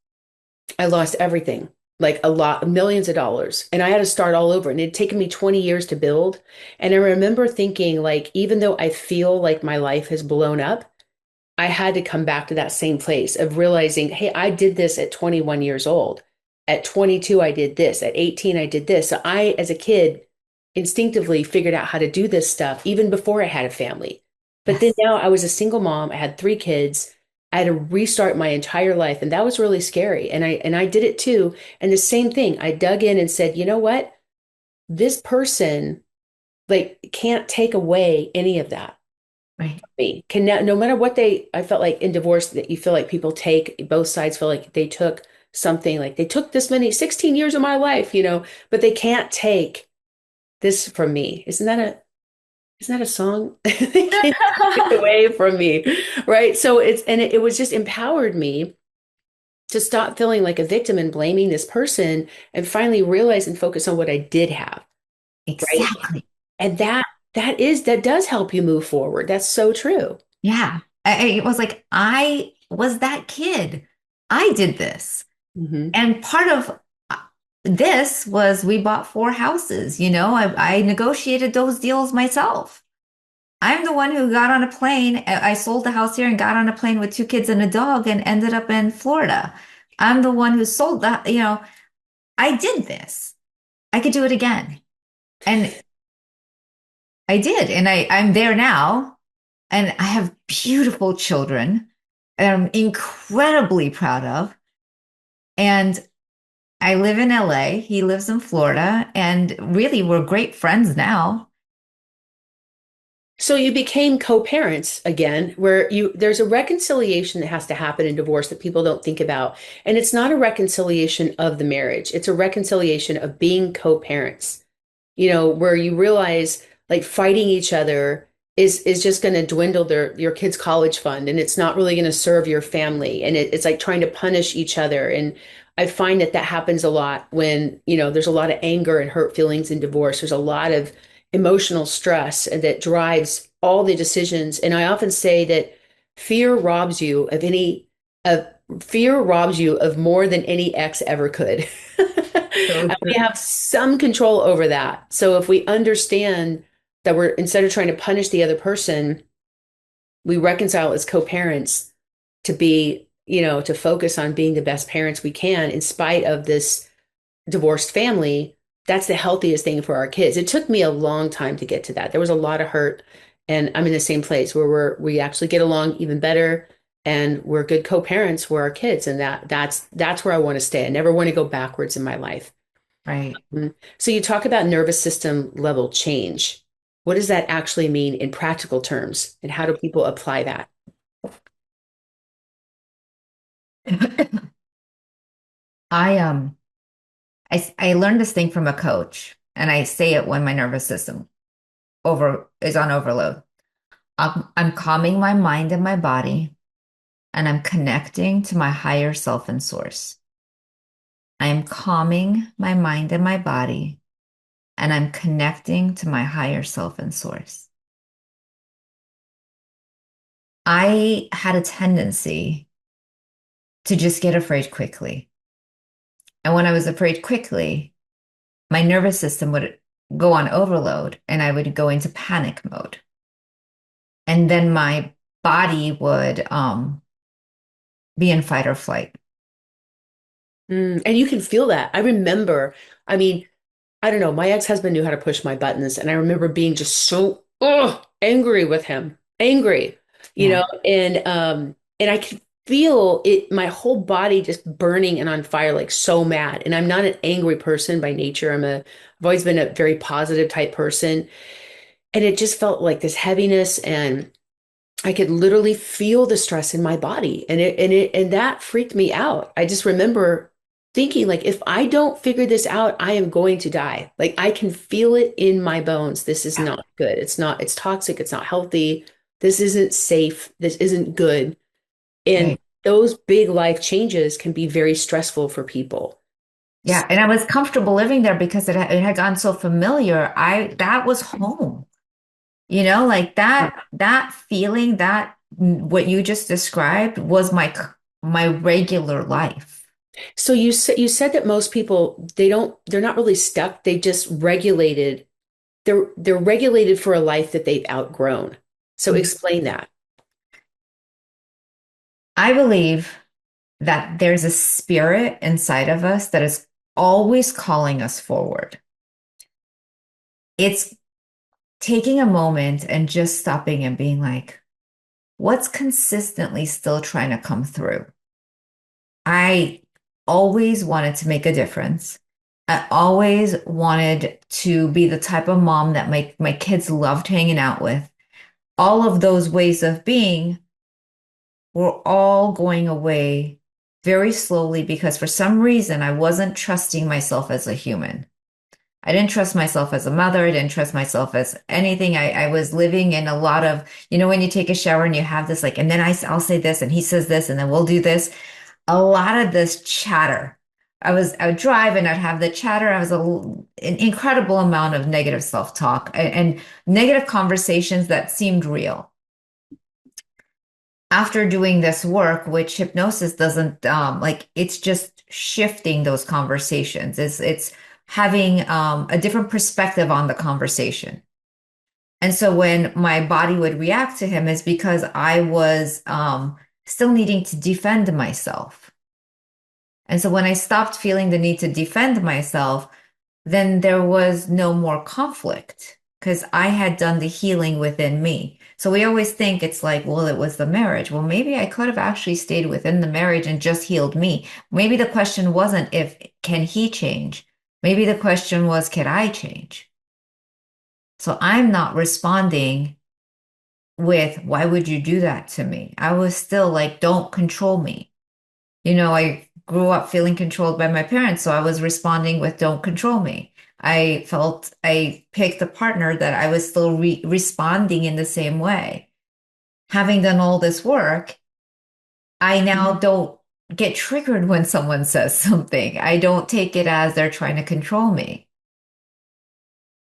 I lost everything, like a lot, millions of dollars. And I had to start all over. And it had taken me 20 years to build. And I remember thinking, like, even though I feel like my life has blown up, I had to come back to that same place of realizing, hey, I did this at 21 years old. At 22, I did this. At 18, I did this. So I, as a kid, instinctively figured out how to do this stuff even before I had a family. But then Yes. now I was a single mom. I had three kids. I had to restart my entire life, and that was really scary. And I did it too. And the same thing, I dug in and said, you know what? This person like can't take away any of that Right. me. Can no matter what I felt like in divorce that you feel like people take, both sides feel like they took something, like they took this many 16 years of my life, but they can't take this from me. Isn't that a song? They can't take it away from me. Right. So it was just empowered me to stop feeling like a victim and blaming this person and finally realize and focus on what I did have. Right. Exactly. And that does help you move forward. That's so true. Yeah. It was like I was that kid. I did this. Hmm. And part of this was we bought four houses. I negotiated those deals myself. I'm the one who got on a plane. I sold the house here and got on a plane with two kids and a dog and ended up in Florida. I'm the one who sold that. I did this. I could do it again. And I did. And I'm there now. And I have beautiful children that I'm incredibly proud of. And I live in LA. He lives in Florida. And really, we're great friends now. So you became co-parents again, where there's a reconciliation that has to happen in divorce that people don't think about. And it's not a reconciliation of the marriage. It's a reconciliation of being co-parents. Where you realize like fighting each other is just going to dwindle your kid's college fund, and it's not really going to serve your family. And it's like trying to punish each other. And I find that that happens a lot when, there's a lot of anger and hurt feelings in divorce. There's a lot of emotional stress that drives all the decisions. And I often say that fear robs you of any of fear robs you of more than any ex ever could. So And we true. have some control over that. So if we understand that we're instead of trying to punish the other person, we reconcile as co-parents to be, to focus on being the best parents we can in spite of this divorced family. That's the healthiest thing for our kids. It took me a long time to get to that. There was a lot of hurt, and I'm in the same place where we actually get along even better, and we're good co-parents for our kids, and that's where I want to stay. I never want to go backwards in my life. Right. So you talk about nervous system level change. What does that actually mean in practical terms, and how do people apply that? I I learned this thing from a coach, and I say it when my nervous system over is on overload. I'm calming my mind and my body, and I'm connecting to my higher self and source. I am calming my mind and my body, and I'm connecting to my higher self and source. I had a tendency to just get afraid quickly. And when I was afraid quickly, my nervous system would go on overload and I would go into panic mode. And then my body would be in fight or flight. And you can feel that. I remember, I mean, I don't know, my ex-husband knew how to push my buttons, and I remember being just so angry with him. Angry, Yeah. and I could feel it, my whole body just burning and on fire, like so mad. And I'm not an angry person by nature. I've always been a very positive type person. And it just felt like this heaviness, and I could literally feel the stress in my body. And that freaked me out. I just remember thinking like if I don't figure this out, I am going to die. Like I can feel it in my bones. This is Yeah. not good. It's toxic, it's not healthy. This isn't safe. This isn't good. And Right. those big life changes can be very stressful for people. Yeah. And I was comfortable living there because it had gotten so familiar. That was home. Like that feeling, that what you just described was my regular life. So you said that most people they're not really stuck. They just regulated. They're regulated for a life that they've outgrown. So explain that. I believe that there's a spirit inside of us that is always calling us forward. It's taking a moment and just stopping and being like, what's consistently still trying to come through? I always wanted to make a difference. I always wanted to be the type of mom that my kids loved hanging out with. All of those ways of being were all going away very slowly because for some reason I wasn't trusting myself as a human. I didn't trust myself as a mother. I didn't trust myself as anything. I was living in a lot of, when you take a shower and you have this like, and then I'll say this and he says this and then we'll do this. A lot of this chatter. I would drive and I'd have the chatter. An incredible amount of negative self-talk and negative conversations that seemed real. After doing this work, which hypnosis doesn't like, it's just shifting those conversations. It's having a different perspective on the conversation. And so when my body would react to him is because I was still needing to defend myself. And so when I stopped feeling the need to defend myself, then there was no more conflict because I had done the healing within me. So we always think it's like, well, it was the marriage. Well, maybe I could have actually stayed within the marriage and just healed me. Maybe the question wasn't if can he change? Maybe the question was, can I change? So I'm not responding with, why would you do that to me? I was still like, don't control me. I grew up feeling controlled by my parents, so I was responding with, don't control me. I felt I picked a partner that I was still responding in the same way. Having done all this work, I now don't get triggered when someone says something. I don't take it as they're trying to control me.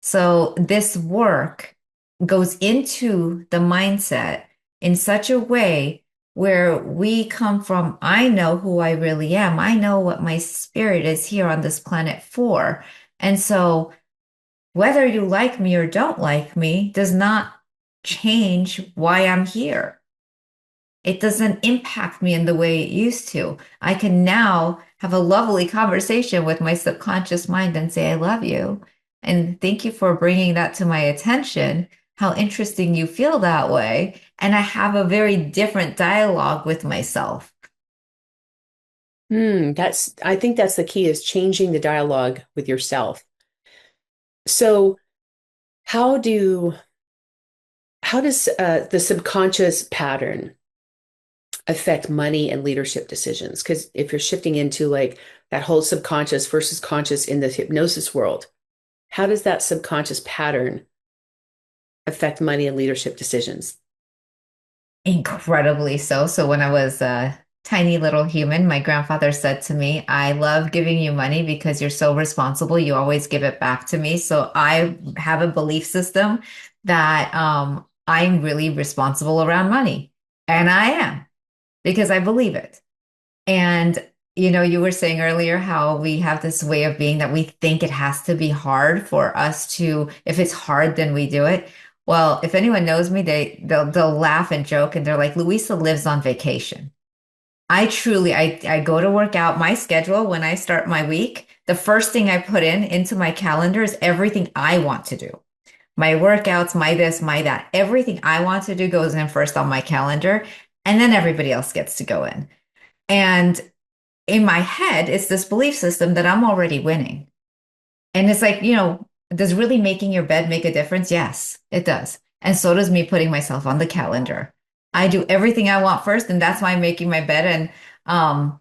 So this work goes into the mindset in such a way where we come from, I know who I really am. I know what my spirit is here on this planet for. And so whether you like me or don't like me does not change why I'm here. It doesn't impact me in the way it used to. I can now have a lovely conversation with my subconscious mind and say, I love you. And thank you for bringing that to my attention. How interesting you feel that way. And I have a very different dialogue with myself. I think that's the key is changing the dialogue with yourself. So how do how does the subconscious pattern affect money and leadership decisions? Because if you're shifting into like that whole subconscious versus conscious in the hypnosis world, how does that subconscious pattern affect money and leadership decisions? Incredibly so. So when I was a tiny little human, my grandfather said to me, I love giving you money because you're so responsible. You always give it back to me. So I have a belief system that I'm really responsible around money. And I am because I believe it. And you were saying earlier how we have this way of being that we think it has to be hard for us to, if it's hard, then we do it. Well, if anyone knows me, they'll laugh and joke and they're like, Louisa lives on vacation. I go to work out my schedule when I start my week. The first thing I put into my calendar is everything I want to do. My workouts, my this, my that, everything I want to do goes in first on my calendar, and then everybody else gets to go in. And in my head, it's this belief system that I'm already winning. And it's like, does really making your bed make a difference? Yes, it does. And so does me putting myself on the calendar. I do everything I want first, and that's why I'm making my bed. And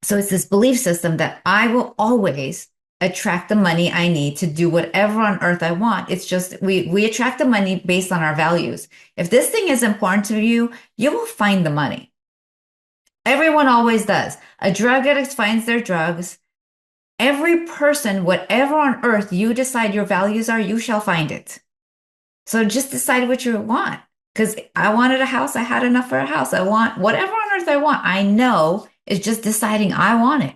so it's this belief system that I will always attract the money I need to do whatever on earth I want. It's just we attract the money based on our values. If this thing is important to you, you will find the money. Everyone always does. A drug addict finds their drugs. Every person, whatever on earth you decide your values are, you shall find it. So just decide what you want. Because I wanted a house, I had enough for a house. I want whatever on earth I want. I know it's just deciding I want it.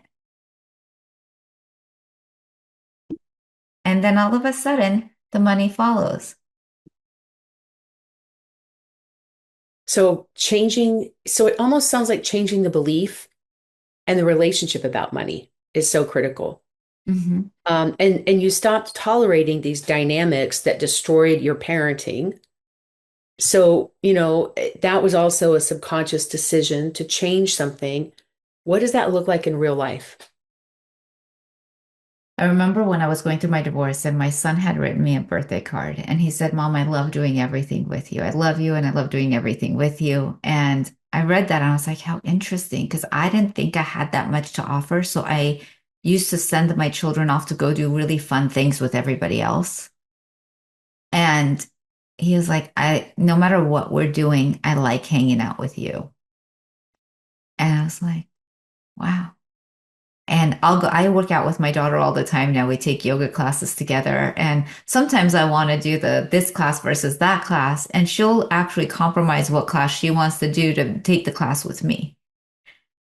And then all of a sudden, the money follows. So it almost sounds like changing the belief and the relationship about money is so critical. Mm-hmm. And you stopped tolerating these dynamics that destroyed your parenting. So, that was also a subconscious decision to change something. What does that look like in real life? I remember when I was going through my divorce and my son had written me a birthday card and he said, Mom, I love doing everything with you. I love you and I love doing everything with you. And I read that and I was like, how interesting, because I didn't think I had that much to offer. So I used to send my children off to go do really fun things with everybody else. And he was like, no matter what we're doing, I like hanging out with you. And I was like, wow. And I work out with my daughter all the time now. We take yoga classes together. And sometimes I want to do this class versus that class. And she'll actually compromise what class she wants to do to take the class with me.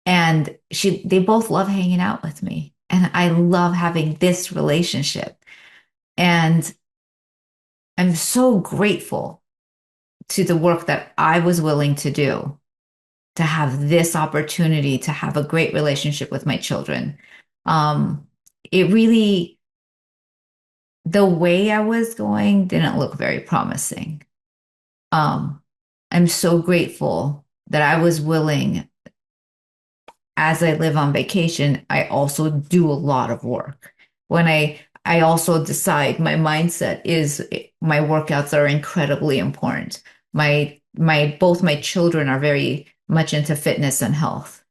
And they both love hanging out with me. And I love having this relationship. And I'm so grateful to the work that I was willing to do to have this opportunity to have a great relationship with my children. It really, the way I was going didn't look very promising. I'm so grateful that I was willing, as I live on vacation, I also do a lot of work. I also decide my mindset is my workouts are incredibly important. My my both my children are very much into fitness and health.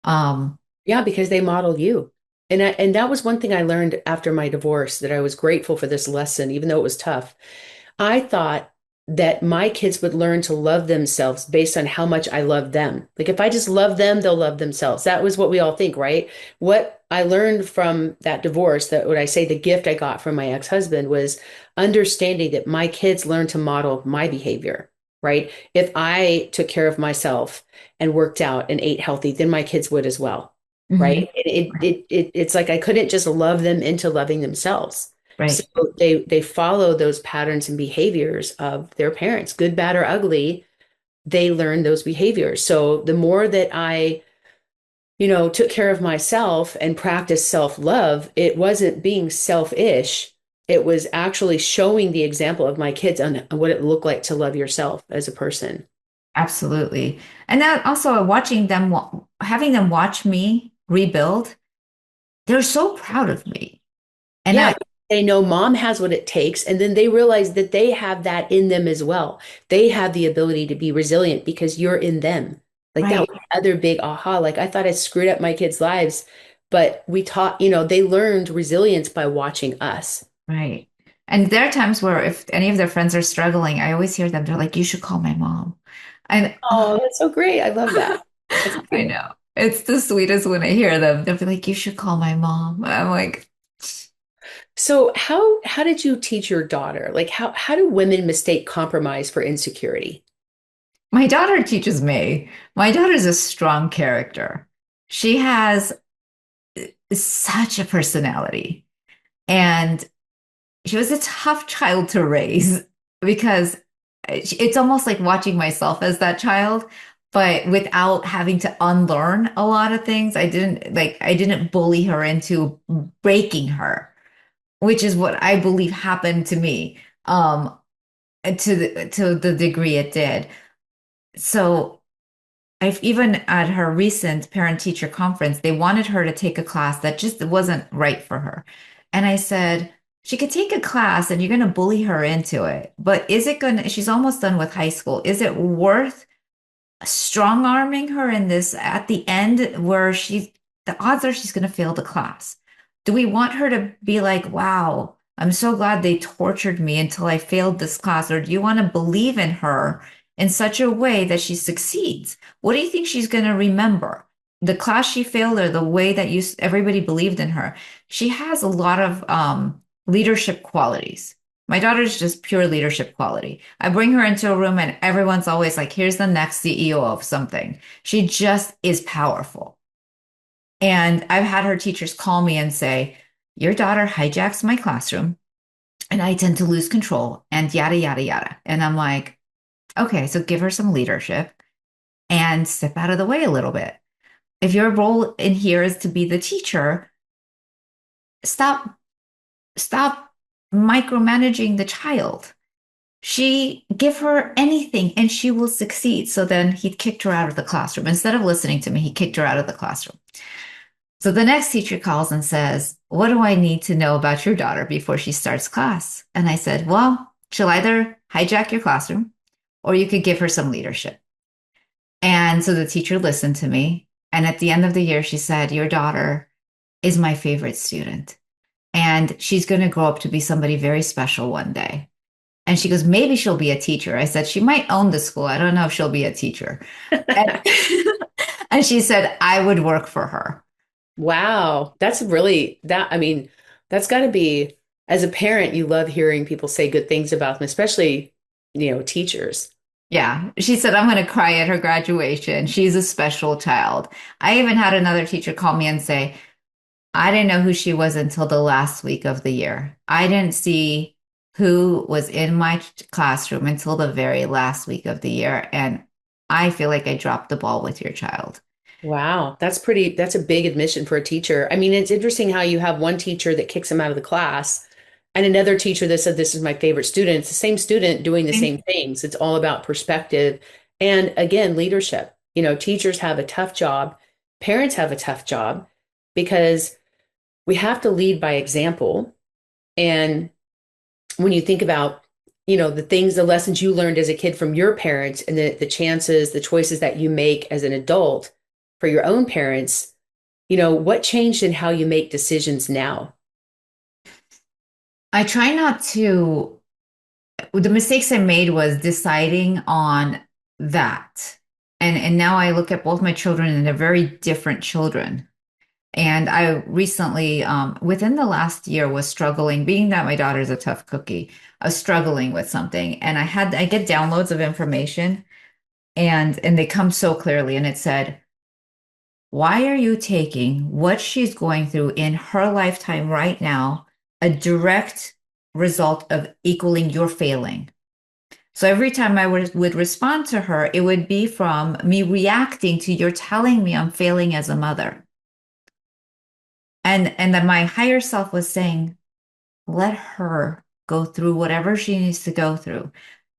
Um, Yeah, because they model you. And that was one thing I learned after my divorce that I was grateful for this lesson, even though it was tough. I thought that my kids would learn to love themselves based on how much I love them. Like if I just love them, they'll love themselves. That was what we all think, right? What I learned from that divorce, that what I say the gift I got from my ex-husband was understanding that my kids learn to model my behavior, right? If I took care of myself and worked out and ate healthy, then my kids would as well, mhm. right? It's like I couldn't just love them into loving themselves. So Right. they follow those patterns and behaviors of their parents, good, bad, or ugly. They learn those behaviors. So the more that I, took care of myself and practiced self-love, it wasn't being selfish. It was actually showing the example of my kids on what it looked like to love yourself as a person. Absolutely. And then also watching them, having them watch me rebuild, they're so proud of me. And Yeah, I, they know mom has what it takes, and then they realize that they have that in them as well. They have the ability to be resilient because you're in them. Like that right, was another big aha. Like I thought I screwed up my kids' lives, but we taught, they learned resilience by watching us. right. And there are times where if any of their friends are struggling, I always hear them, they're like, you should call my mom. And Oh, that's so great. I love that. That's I cool. know. It's the sweetest when I hear them. They'll be like, you should call my mom. And I'm like, So how did you teach your daughter? Like how do women mistake compromise for insecurity? my daughter teaches me. My daughter's a strong character. She has such a personality. And she was a tough child to raise because it's almost like watching myself as that child, but without having to unlearn a lot of things. I didn't bully her into breaking her, which is what I believe happened to me. To the degree it did. So I've even at her recent parent teacher conference, they wanted her to take a class that just wasn't right for her. And I said, she could take a class and you're going to bully her into it. But is it going to, she's almost done with high school. Is it worth strong arming her in this at the end where the odds are she's going to fail the class? Do we want her to be like, wow, I'm so glad they tortured me until I failed this class? Or do you want to believe in her in such a way that she succeeds? What do you think she's going to remember? The class she failed or the way that everybody believed in her? She has a lot of leadership qualities. My daughter's just pure leadership quality. I bring her into a room and everyone's always like, here's the next CEO of something. She just is powerful. And I've had her teachers call me and say, your daughter hijacks my classroom and I tend to lose control and yada, yada, yada. And I'm like, okay, so give her some leadership and step out of the way a little bit. If your role in here is to be the teacher, stop, stop micromanaging the child. She give her anything and she will succeed. So then he kicked her out of the classroom. Instead of listening to me, he kicked her out of the classroom. So the next teacher calls and says, what do I need to know about your daughter before she starts class? And I said, well, she'll either hijack your classroom or you could give her some leadership. And so the teacher listened to me. And at the end of the year, she said, your daughter is my favorite student. And she's going to grow up to be somebody very special one day. And she goes, maybe she'll be a teacher. I said, she might own the school. I don't know if she'll be a teacher. And, and she said, I would work for her. Wow, that's really that. I mean, that's got to be, as a parent, you love hearing people say good things about them, especially, teachers. Yeah. She said, I'm going to cry at her graduation. She's a special child. I even had another teacher call me and say, I didn't know who she was until the last week of the year. I didn't see who was in my classroom until the very last week of the year. And I feel like I dropped the ball with your child. Wow, that's a big admission for a teacher. I mean, it's interesting how you have one teacher that kicks him out of the class and another teacher that said, this is my favorite student. It's the same student doing the same things. It's all about perspective. And again, leadership. Teachers have a tough job. Parents have a tough job because we have to lead by example. And when you think about the things, the lessons you learned as a kid from your parents, and the chances, the choices that you make as an adult for your own parents, what changed in how you make decisions now? I try not to, the mistakes I made was deciding on that. And now I look at both my children and they're very different children. And I recently, within the last year, was struggling, being that my daughter's a tough cookie, I was struggling with something. And I get downloads of information and they come so clearly. And it said, why are you taking what she's going through in her lifetime right now, a direct result of equaling your failing? So every time would respond to her, it would be from me reacting to you're telling me I'm failing as a mother. And then my higher self was saying, let her go through whatever she needs to go through.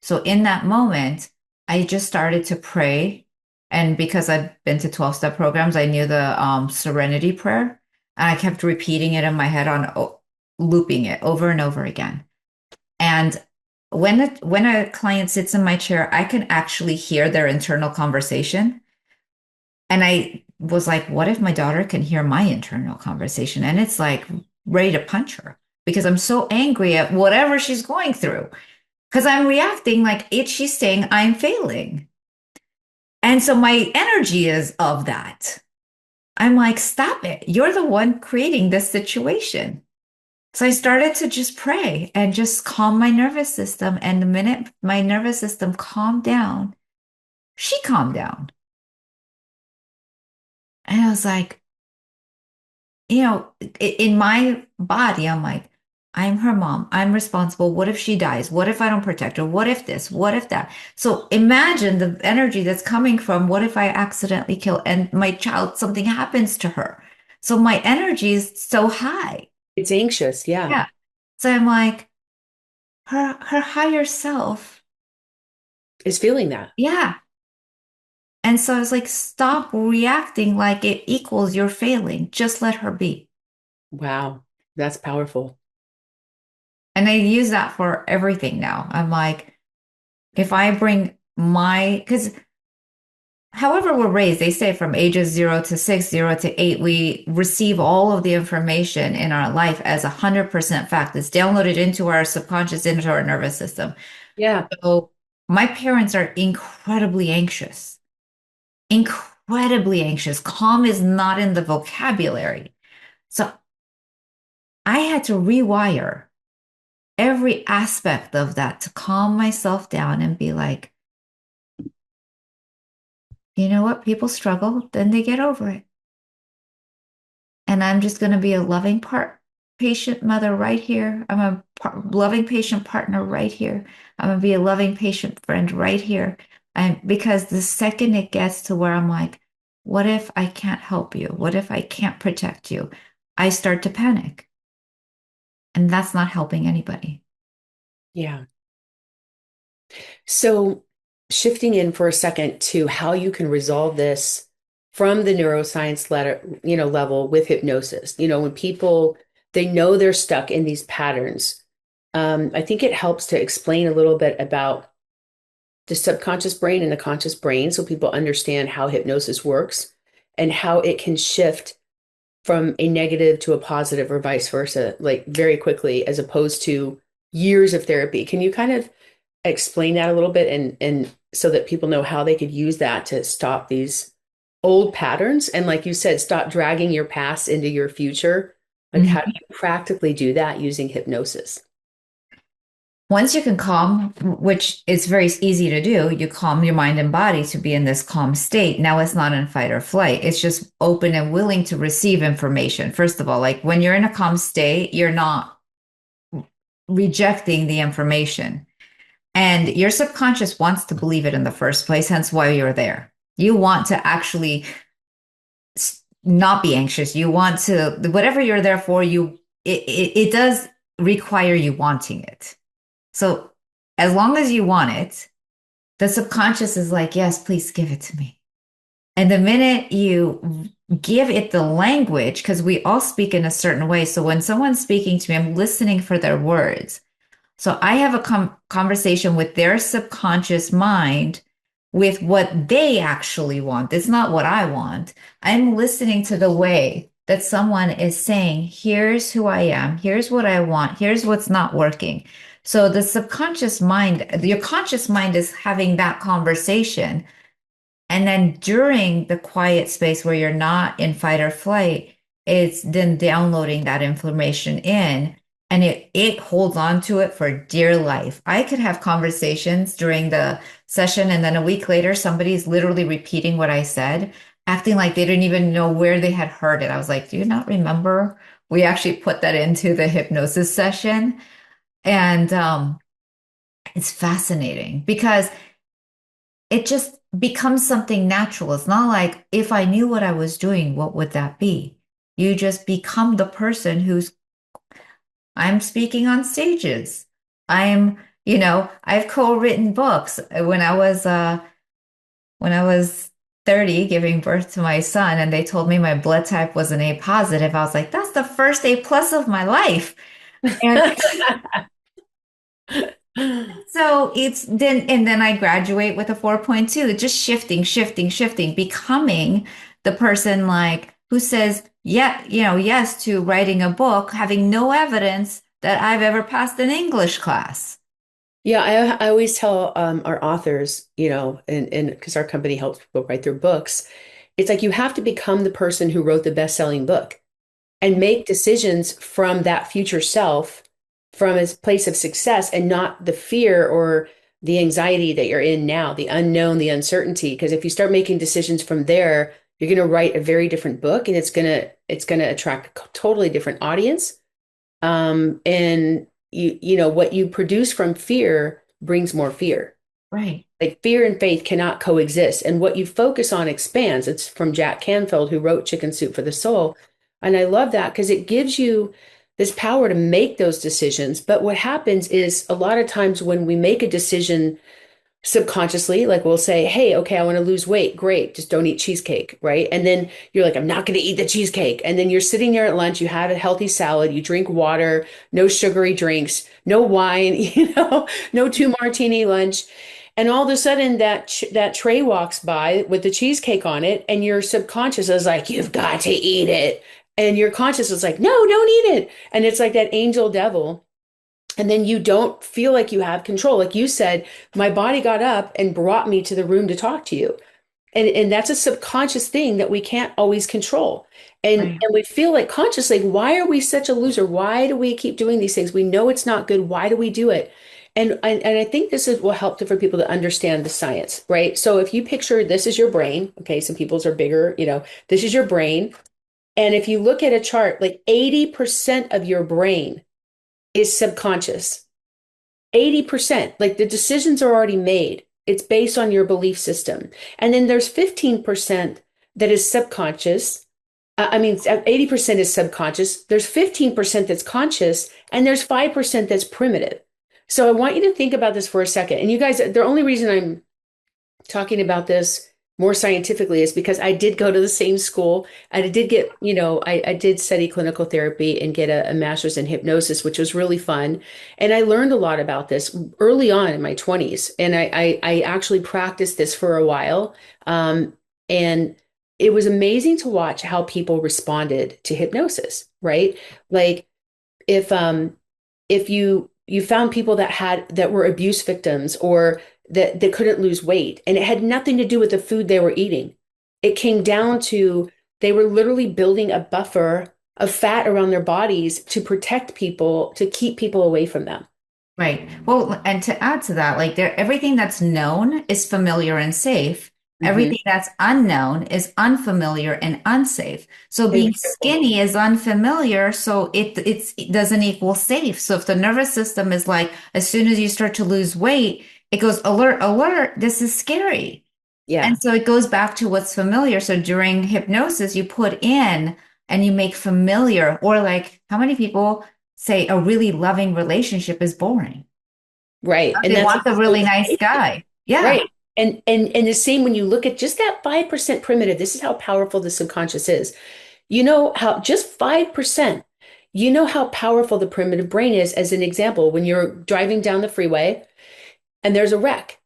So in that moment, I just started to pray. And because I've been to 12-step programs, I knew the serenity prayer. And I kept repeating it in my head looping it over and over again. And when a client sits in my chair, I can actually hear their internal conversation. And I was like, what if my daughter can hear my internal conversation? And it's like ready to punch her because I'm so angry at whatever she's going through. Because I'm reacting like she's saying I'm failing. And so my energy is of that. I'm like, stop it. You're the one creating this situation. So I started to just pray and just calm my nervous system. And the minute my nervous system calmed down, she calmed down. And I was like, in my body, I'm like, I'm her mom. I'm responsible. What if she dies? What if I don't protect her? What if this? What if that? So imagine the energy that's coming from what if I accidentally kill and my child, something happens to her. So my energy is so high. It's anxious, yeah. Yeah. So I'm like, her higher self. Is feeling that. Yeah. And so I was like, stop reacting like it equals your failing. Just let her be. Wow, that's powerful. And I use that for everything now. I'm like, if I bring because however we're raised, they say from ages 0 to 6, 0 to 8, we receive all of the information in our life as 100% fact. It's downloaded into our subconscious, into our nervous system. Yeah. So my parents are incredibly anxious, incredibly anxious. Calm is not in the vocabulary. So I had to rewire every aspect of that to calm myself down and be like, you know what? People struggle, then they get over it. And I'm just going to be a loving patient mother right here. I'm a loving patient partner right here. I'm going to be a loving patient friend right here. And because the second it gets to where I'm like, what if I can't help you? What if I can't protect you? I start to panic. And that's not helping anybody. Yeah. So shifting in for a second to how you can resolve this from the neuroscience level with hypnosis. When people they know they're stuck in these patterns, I think it helps to explain a little bit about the subconscious brain and the conscious brain so people understand how hypnosis works and how it can shift from a negative to a positive or vice versa, like very quickly, as opposed to years of therapy. Can you kind of explain that a little bit and so that people know how they could use that to stop these old patterns? And like you said, stop dragging your past into your future. Like, how do you practically do that using hypnosis? Once you can calm, which is very easy to do, you calm your mind and body to be in this calm state. Now it's not in fight or flight. It's just open and willing to receive information. First of all, like when you're in a calm state, you're not rejecting the information. And your subconscious wants to believe it in the first place, hence why you're there. You want to actually not be anxious. You want to, whatever you're there for, it does require you wanting it. So as long as you want it, the subconscious is like, yes, please give it to me. And the minute you give it the language, because we all speak in a certain way. So when someone's speaking to me, I'm listening for their words. So I have a conversation with their subconscious mind with what they actually want. It's not what I want. I'm listening to the way that someone is saying, here's who I am, here's what I want, here's what's not working. So the subconscious mind, your conscious mind is having that conversation. And then during the quiet space where you're not in fight or flight, it's then downloading that information in and it holds on to it for dear life. I could have conversations during the session and then a week later, somebody's literally repeating what I said, acting like they didn't even know where they had heard it. I was like, do you not remember? We actually put that into the hypnosis session. And it's fascinating because it just becomes something natural. It's not like if I knew what I was doing, what would that be? You just become the person who's I'm speaking on stages. I've co-written books. When I was 30 giving birth to my son and they told me my blood type was an A positive, I was like, that's the first A plus of my life. And so and then I graduate with a 4.2, just shifting, shifting, shifting, becoming the person like who says, yeah, yes to writing a book, having no evidence that I've ever passed an English class. Yeah, I always tell our authors, and because our company helps people write their books, it's like you have to become the person who wrote the best-selling book and make decisions from that future self, from a place of success, and not the fear or the anxiety that you're in now, the unknown, the uncertainty. Because if you start making decisions from there, you're going to write a very different book, and it's gonna attract a totally different audience. And what you produce from fear brings more fear. Right. Like fear and faith cannot coexist. And what you focus on expands. It's from Jack Canfield, who wrote Chicken Soup for the Soul. And I love that because it gives you this power to make those decisions. But what happens is a lot of times when we make a decision subconsciously, like we'll say, hey, okay, I want to lose weight. Great. Just don't eat cheesecake. Right. And then you're like, I'm not going to eat the cheesecake. And then you're sitting there at lunch, you had a healthy salad, you drink water, no sugary drinks, no wine, no two martini lunch. And all of a sudden that tray walks by with the cheesecake on it, and your subconscious is like, you've got to eat it. And your conscious is like, no, don't eat it. And it's like that angel devil. And then you don't feel like you have control. Like you said, my body got up and brought me to the room to talk to you. And that's a subconscious thing that we can't always control. And Right. we feel like consciously, why are we such a loser? Why do we keep doing these things? We know it's not good. Why do we do it? And I think will help different people to understand the science, right? So if you picture this is your brain, okay, some people's are bigger, this is your brain. And if you look at a chart, like 80% of your brain is subconscious. 80%, like the decisions are already made. It's based on your belief system. And then there's 15% that is subconscious. 80% is subconscious. There's 15% that's conscious, and there's 5% that's primitive. So I want you to think about this for a second. And you guys, the only reason I'm talking about this more scientifically is because I did go to the same school. I did get, I did study clinical therapy and get a master's in hypnosis, which was really fun. And I learned a lot about this early on in my 20s. And I actually practiced this for a while. And it was amazing to watch how people responded to hypnosis, right? Like if you found people that were abuse victims or that couldn't lose weight. And it had nothing to do with the food they were eating. It came down to they were literally building a buffer of fat around their bodies to protect people, to keep people away from them. Right. Well, and to add to that, like everything that's known is familiar and safe. Mhm. Everything that's unknown is unfamiliar and unsafe. So being Exactly. skinny is unfamiliar, so it doesn't equal safe. So if the nervous system is like, as soon as you start to lose weight, it goes alert, alert, this is scary. Yeah. And so it goes back to what's familiar. So during hypnosis, you put in and you make familiar, or like how many people say a really loving relationship is boring? Right. And They that's want the really nice guy. Yeah. right. And the same when you look at just that 5% primitive, this is how powerful the subconscious is. You know how just 5%. You know how powerful the primitive brain is, as an example, when you're driving down the freeway and there's a wreck.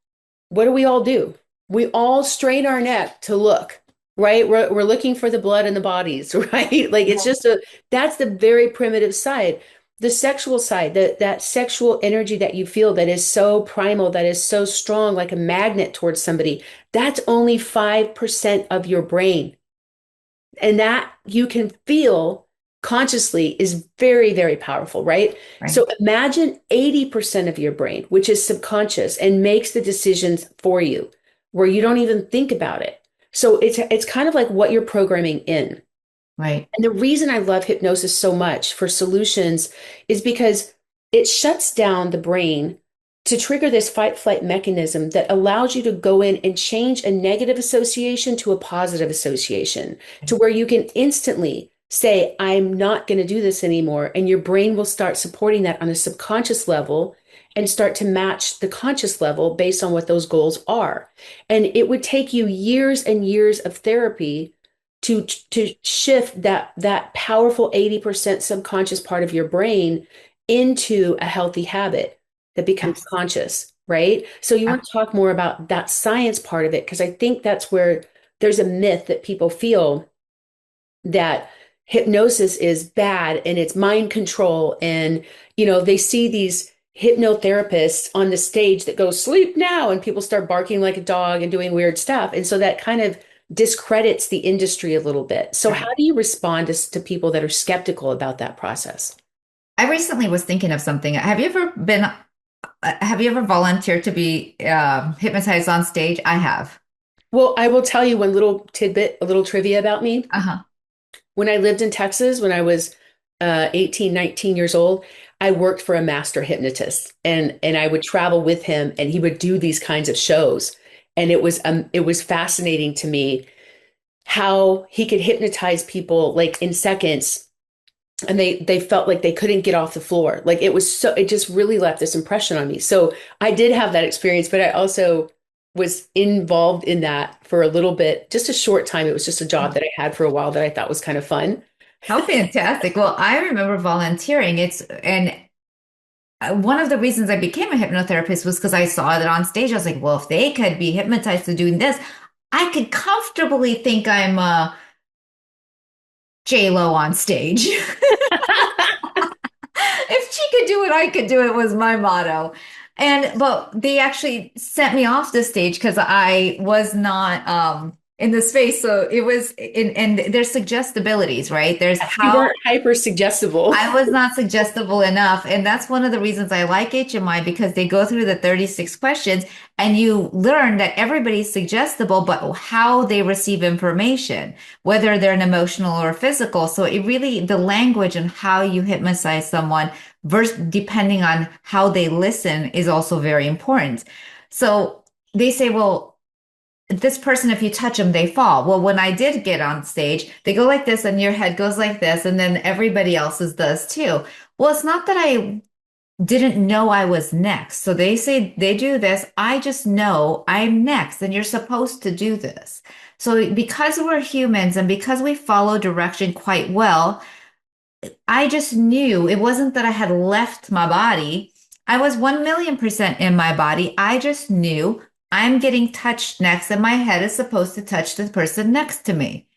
What do we all do? We all strain our neck to look, right? We're looking for the blood in the bodies, right? Like it's just that's the very primitive side. The sexual side, that sexual energy that you feel that is so primal, that is so strong, like a magnet towards somebody, that's only 5% of your brain. And that you can feel consciously is very, very powerful, right? Right. So imagine 80% of your brain, which is subconscious and makes the decisions for you, where you don't even think about it. So it's kind of like what you're programming in. Right. And the reason I love hypnosis so much for solutions is because it shuts down the brain to trigger this fight flight mechanism that allows you to go in and change a negative association to a positive association, to where you can instantly say, I'm not going to do this anymore. And your brain will start supporting that on a subconscious level and start to match the conscious level based on what those goals are. And it would take you years and years of therapy to shift that powerful 80% subconscious part of your brain into a healthy habit that becomes Yes. conscious, right? So you want to talk more about that science part of it, because I think that's where there's a myth that people feel that hypnosis is bad and it's mind control. And, they see these hypnotherapists on the stage that go, sleep now, and people start barking like a dog and doing weird stuff. And so that kind of discredits the industry a little bit. So how Right. do you respond to people that are skeptical about that process? I recently was thinking of something. Have you ever volunteered to be hypnotized on stage? I have. Well, I will tell you one little tidbit, a little trivia about me. Uh-huh. When I lived in Texas, when I was 18, 19 years old, I worked for a master hypnotist, and I would travel with him, and he would do these kinds of shows. And it was fascinating to me how he could hypnotize people like in seconds, and they felt like they couldn't get off the floor. Like it just really left this impression on me. So I did have that experience, but I also was involved in that for a little bit, just a short time. It was just a job that I had for a while that I thought was kind of fun. How fantastic. Well, I remember volunteering. One of the reasons I became a hypnotherapist was because I saw it on stage. I was like, well, if they could be hypnotized to doing this, I could comfortably think I'm J-Lo on stage. If she could do it, I could do it was my motto. But they actually sent me off the stage because I was not in the space. So it was and there's suggestibilities, right? There's You how weren't hyper suggestible. I was not suggestible enough. And that's one of the reasons I like HMI, because they go through the 36 questions and you learn that everybody's suggestible, but how they receive information, whether they're an emotional or physical. So it really, the language and how you hypnotize someone versus depending on how they listen is also very important. So they say, well, this person, if you touch them, they fall. Well, when I did get on stage, they go like this and your head goes like this, and then everybody else's does too. Well, it's not that I didn't know I was next. So they say they do this. I just know I'm next and you're supposed to do this. So because we're humans and because we follow direction quite well, I just knew it wasn't that I had left my body. I was 1,000,000% in my body. I just knew I'm getting touched next, and my head is supposed to touch the person next to me.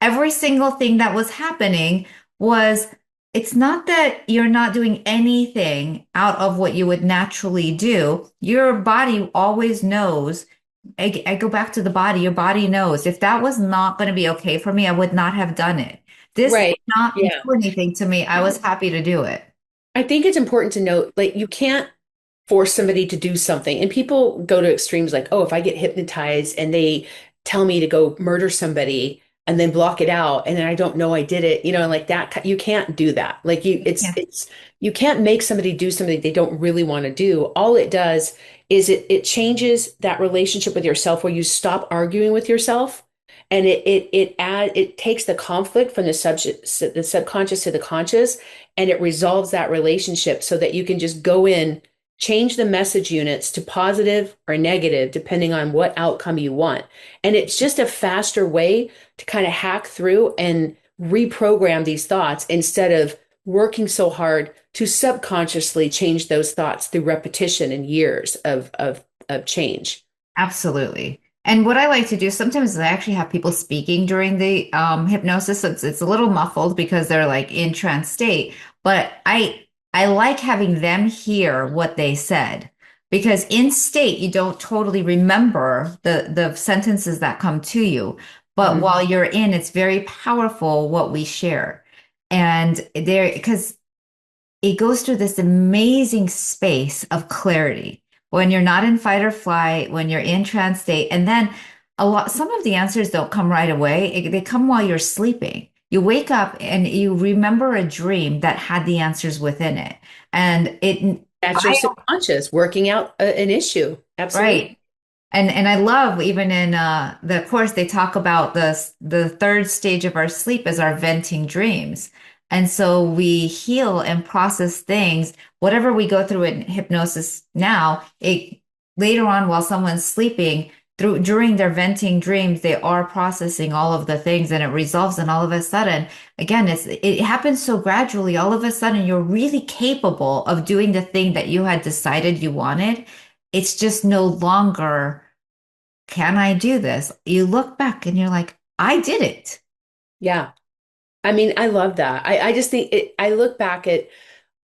Every single thing that was happening was, it's not that you're not doing anything out of what you would naturally do. Your body always knows. I go back to the body. Your body knows if that was not going to be okay for me, I would not have done it. This did Right. not Yeah. do anything to me. I was happy to do it. I think it's important to note, like, you can't force somebody to do something. And people go to extremes like, oh, if I get hypnotized and they tell me to go murder somebody and then block it out and then I don't know I did it, like that, you can't do that. Like Yeah. you can't make somebody do something they don't really want to do. All it does is it changes that relationship with yourself, where you stop arguing with yourself, and it takes the conflict from the subconscious to the conscious, and it resolves that relationship so that you can just go in, change the message units to positive or negative, depending on what outcome you want. And it's just a faster way to kind of hack through and reprogram these thoughts instead of working so hard to subconsciously change those thoughts through repetition and years of change. Absolutely. And what I like to do sometimes is I actually have people speaking during the hypnosis. So it's a little muffled because they're like in trance state, but I like having them hear what they said because in state you don't totally remember the sentences that come to you, but Mhm. while you're in, it's very powerful what we share. And there, because it goes through this amazing space of clarity when you're not in fight or flight, when you're in trance state. And then some of the answers don't come right away. They come while you're sleeping. You wake up and you remember a dream that had the answers within it. And That's your I, subconscious working out an issue. Absolutely. right. And I love even in the course they talk about the third stage of our sleep is our venting dreams. And so we heal and process things, whatever we go through in hypnosis now, it later on while someone's sleeping through during their venting dreams, they are processing all of the things and it resolves and all of a sudden, again, it happens so gradually, all of a sudden you're really capable of doing the thing that you had decided you wanted. It's just no longer, can I do this? You look back and you're like, I did it. Yeah. I mean, I love that. I just think I look back at,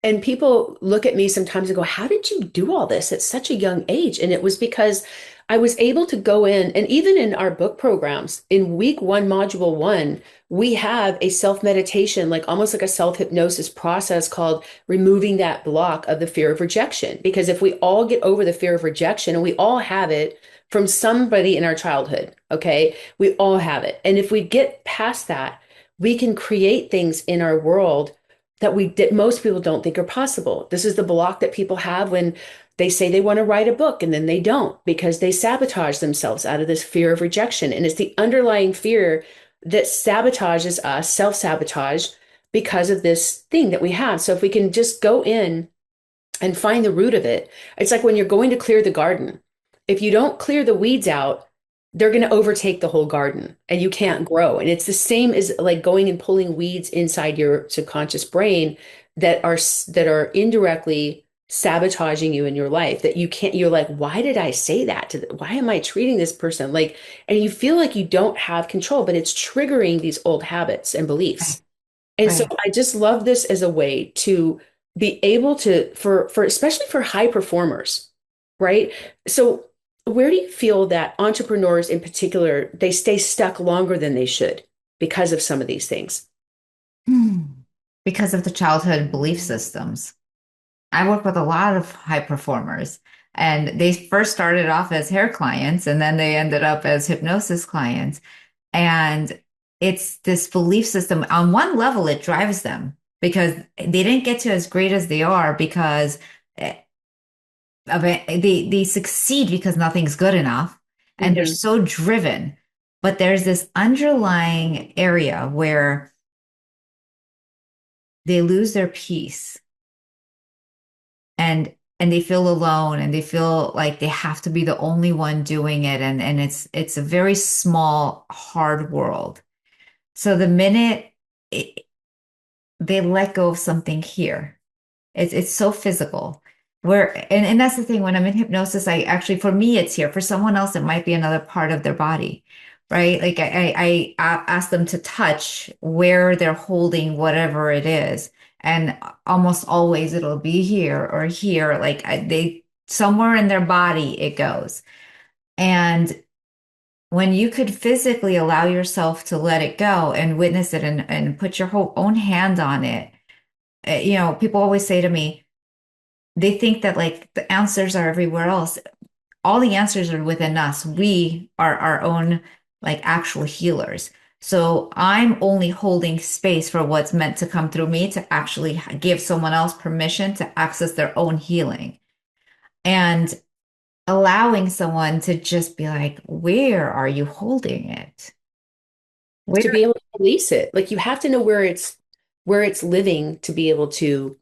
and people look at me sometimes and go, how did you do all this at such a young age? And it was because I was able to go in, and even in our book programs, in week one, module one, we have a self meditation, like almost like a self hypnosis process called removing that block of the fear of rejection. Because if we all get over the fear of rejection, and we all have it from somebody in our childhood, okay, we all have it. And if we get past that, we can create things in our world that we did most people don't think are possible. This is the block that people have when they say they want to write a book and then they don't because they sabotage themselves out of this fear of rejection. And it's the underlying fear that sabotages us, self-sabotage, because of this thing that we have. So if we can just go in and find the root of it. It's like when you're going to clear the garden. If you don't clear the weeds out, they're going to overtake the whole garden and you can't grow. And it's the same as like going and pulling weeds inside your subconscious brain that are indirectly sabotaging you in your life that you can't, you're like, why did I say that why am I treating this person like, and you feel like you don't have control, but it's triggering these old habits and Right. beliefs. And so Right. I just love this as a way to be able to, for especially for high performers, right? So where do you feel that entrepreneurs in particular, they stay stuck longer than they should because of some of these things? Hmm. Because of the childhood belief systems. I work with a lot of high performers, and they first started off as hair clients and then they ended up as hypnosis clients. And it's this belief system. On one level, it drives them because they didn't get to as great as they are because of it. They succeed because nothing's good enough and they're Hmm. so driven. But there's this underlying area where they lose their peace and they feel alone and they feel like they have to be the only one doing it and it's a very small hard world. So the minute it, they let go of something here, it's so physical. Where and that's the thing when I'm in hypnosis, I actually for me it's here. For someone else, it might be another part of their body, right? Like I ask them to touch where they're holding whatever it is, and almost always it'll be here or here, like they somewhere in their body it goes. And when you could physically allow yourself to let it go and witness it and put your whole own hand on it, people always say to me, they think that like the answers are everywhere else. All the answers are within us. We are our own like actual healers. So I'm only holding space for what's meant to come through me to actually give someone else permission to access their own healing and allowing someone to just be like, where are you holding it? To Where? be able to release it, like you have to know where it's living to be able to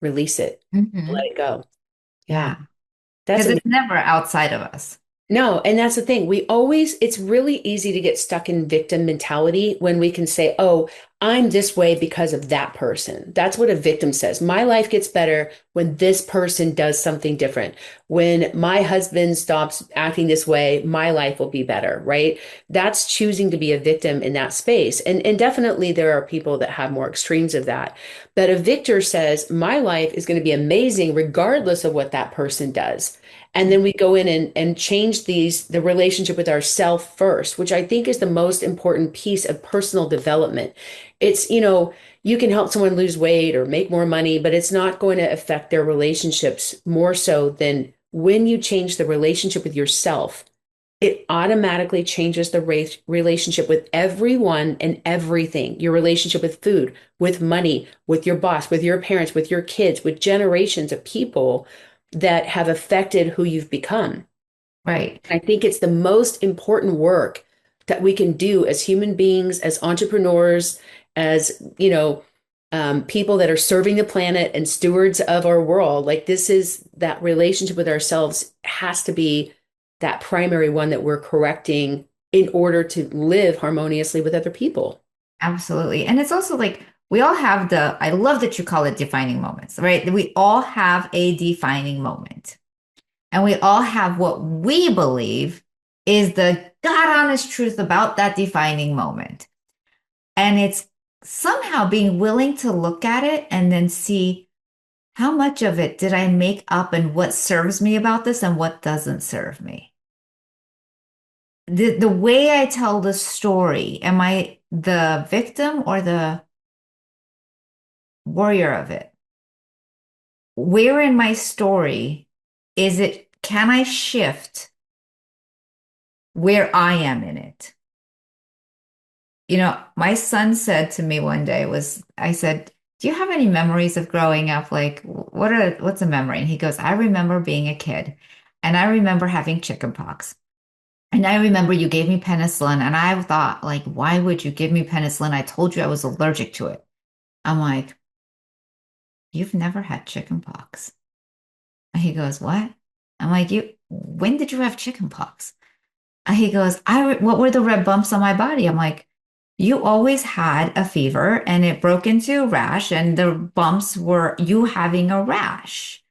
release it, let Mhm. it go. Yeah, Yeah, that's because amazing. it's never outside of us. No, and that's the thing. It's really easy to get stuck in victim mentality when we can say, oh, I'm this way because of that person. That's what a victim says. My life gets better when this person does something different. When my husband stops acting this way, my life will be better, right? That's choosing to be a victim in that space. And definitely there are people that have more extremes of that. But a victor says, my life is going to be amazing regardless of what that person does. And then we go in and change the relationship with ourself first, which I think is the most important piece of personal development. It's, you can help someone lose weight or make more money, but it's not going to affect their relationships more so than when you change the relationship with yourself. It automatically changes the relationship with everyone and everything. Your relationship with food, with money, with your boss, with your parents, with your kids, with generations of people that have affected who you've become. Right. I think it's the most important work that we can do as human beings, as entrepreneurs, as, people that are serving the planet and stewards of our world. Like this is that relationship with ourselves has to be that primary one that we're correcting in order to live harmoniously with other people. Absolutely. And it's also like we all have I love that you call it defining moments, right? We all have a defining moment. And we all have what we believe is the God honest truth about that defining moment. And it's somehow being willing to look at it and then see how much of it did I make up and what serves me about this and what doesn't serve me. The way I tell the story, am I the victim or the warrior of it? Where in my story can I shift where I am in it? My son said to me one day I said, do you have any memories of growing up? Like, what's a memory? And he goes, I remember being a kid and I remember having chickenpox. And I remember you gave me penicillin and I thought, like, why would you give me penicillin? I told you I was allergic to it. I'm like, you've never had chickenpox. And he goes, what? I'm like, when did you have chickenpox? And he goes, what were the red bumps on my body? I'm like, you always had a fever and it broke into a rash, and the bumps were you having a rash.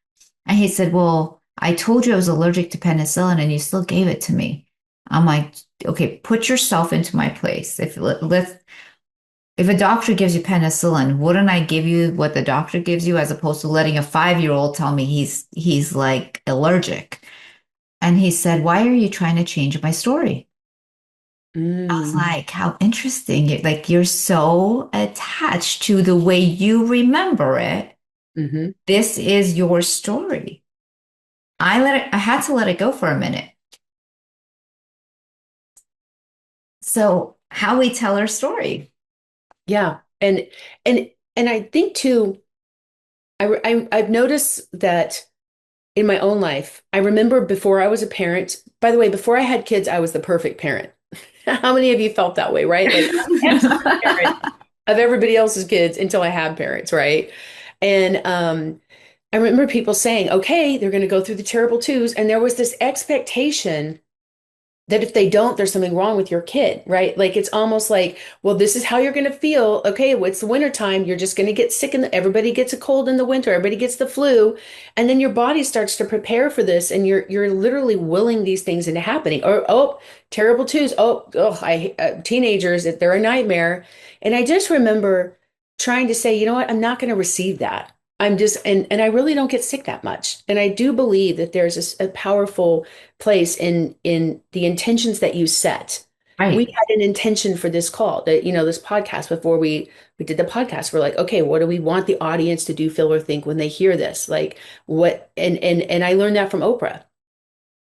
And he said, well, I told you I was allergic to penicillin and you still gave it to me. I'm like, okay, put yourself into my place. If a doctor gives you penicillin, wouldn't I give you what the doctor gives you as opposed to letting a 5-year-old tell me he's like allergic? And he said, why are you trying to change my story? I was Mm, like, how interesting. You're so attached to the way you remember it. hmm. This is your story. I had to let it go for a minute. So how we tell our story. Yeah. And I think too, I've noticed that in my own life, I remember before I was a parent, by the way, before I had kids, I was the perfect parent. How many of you felt that way, right? Like excellent parent of everybody else's kids until I had parents, right? And I remember people saying, okay, they're going to go through the terrible twos. And there was this expectation that if they don't, there's something wrong with your kid, right? Like it's almost like, well, this is how you're going to feel. Okay, well, it's the winter time. You're just going to get sick, and everybody gets a cold in the winter. Everybody gets the flu, and then your body starts to prepare for this, and you're literally willing these things into happening. Or oh, terrible twos. Oh, teenagers, if they're a nightmare. And I just remember trying to say, you know what? I'm not going to receive that. I'm just, and I really don't get sick that much. And I do believe that there's a powerful place in the intentions that you set. We Right. had an intention for this call, that this podcast before we did the podcast. We're like, okay, what do we want the audience to do, feel, or think when they hear this? Like what and I learned that from Oprah.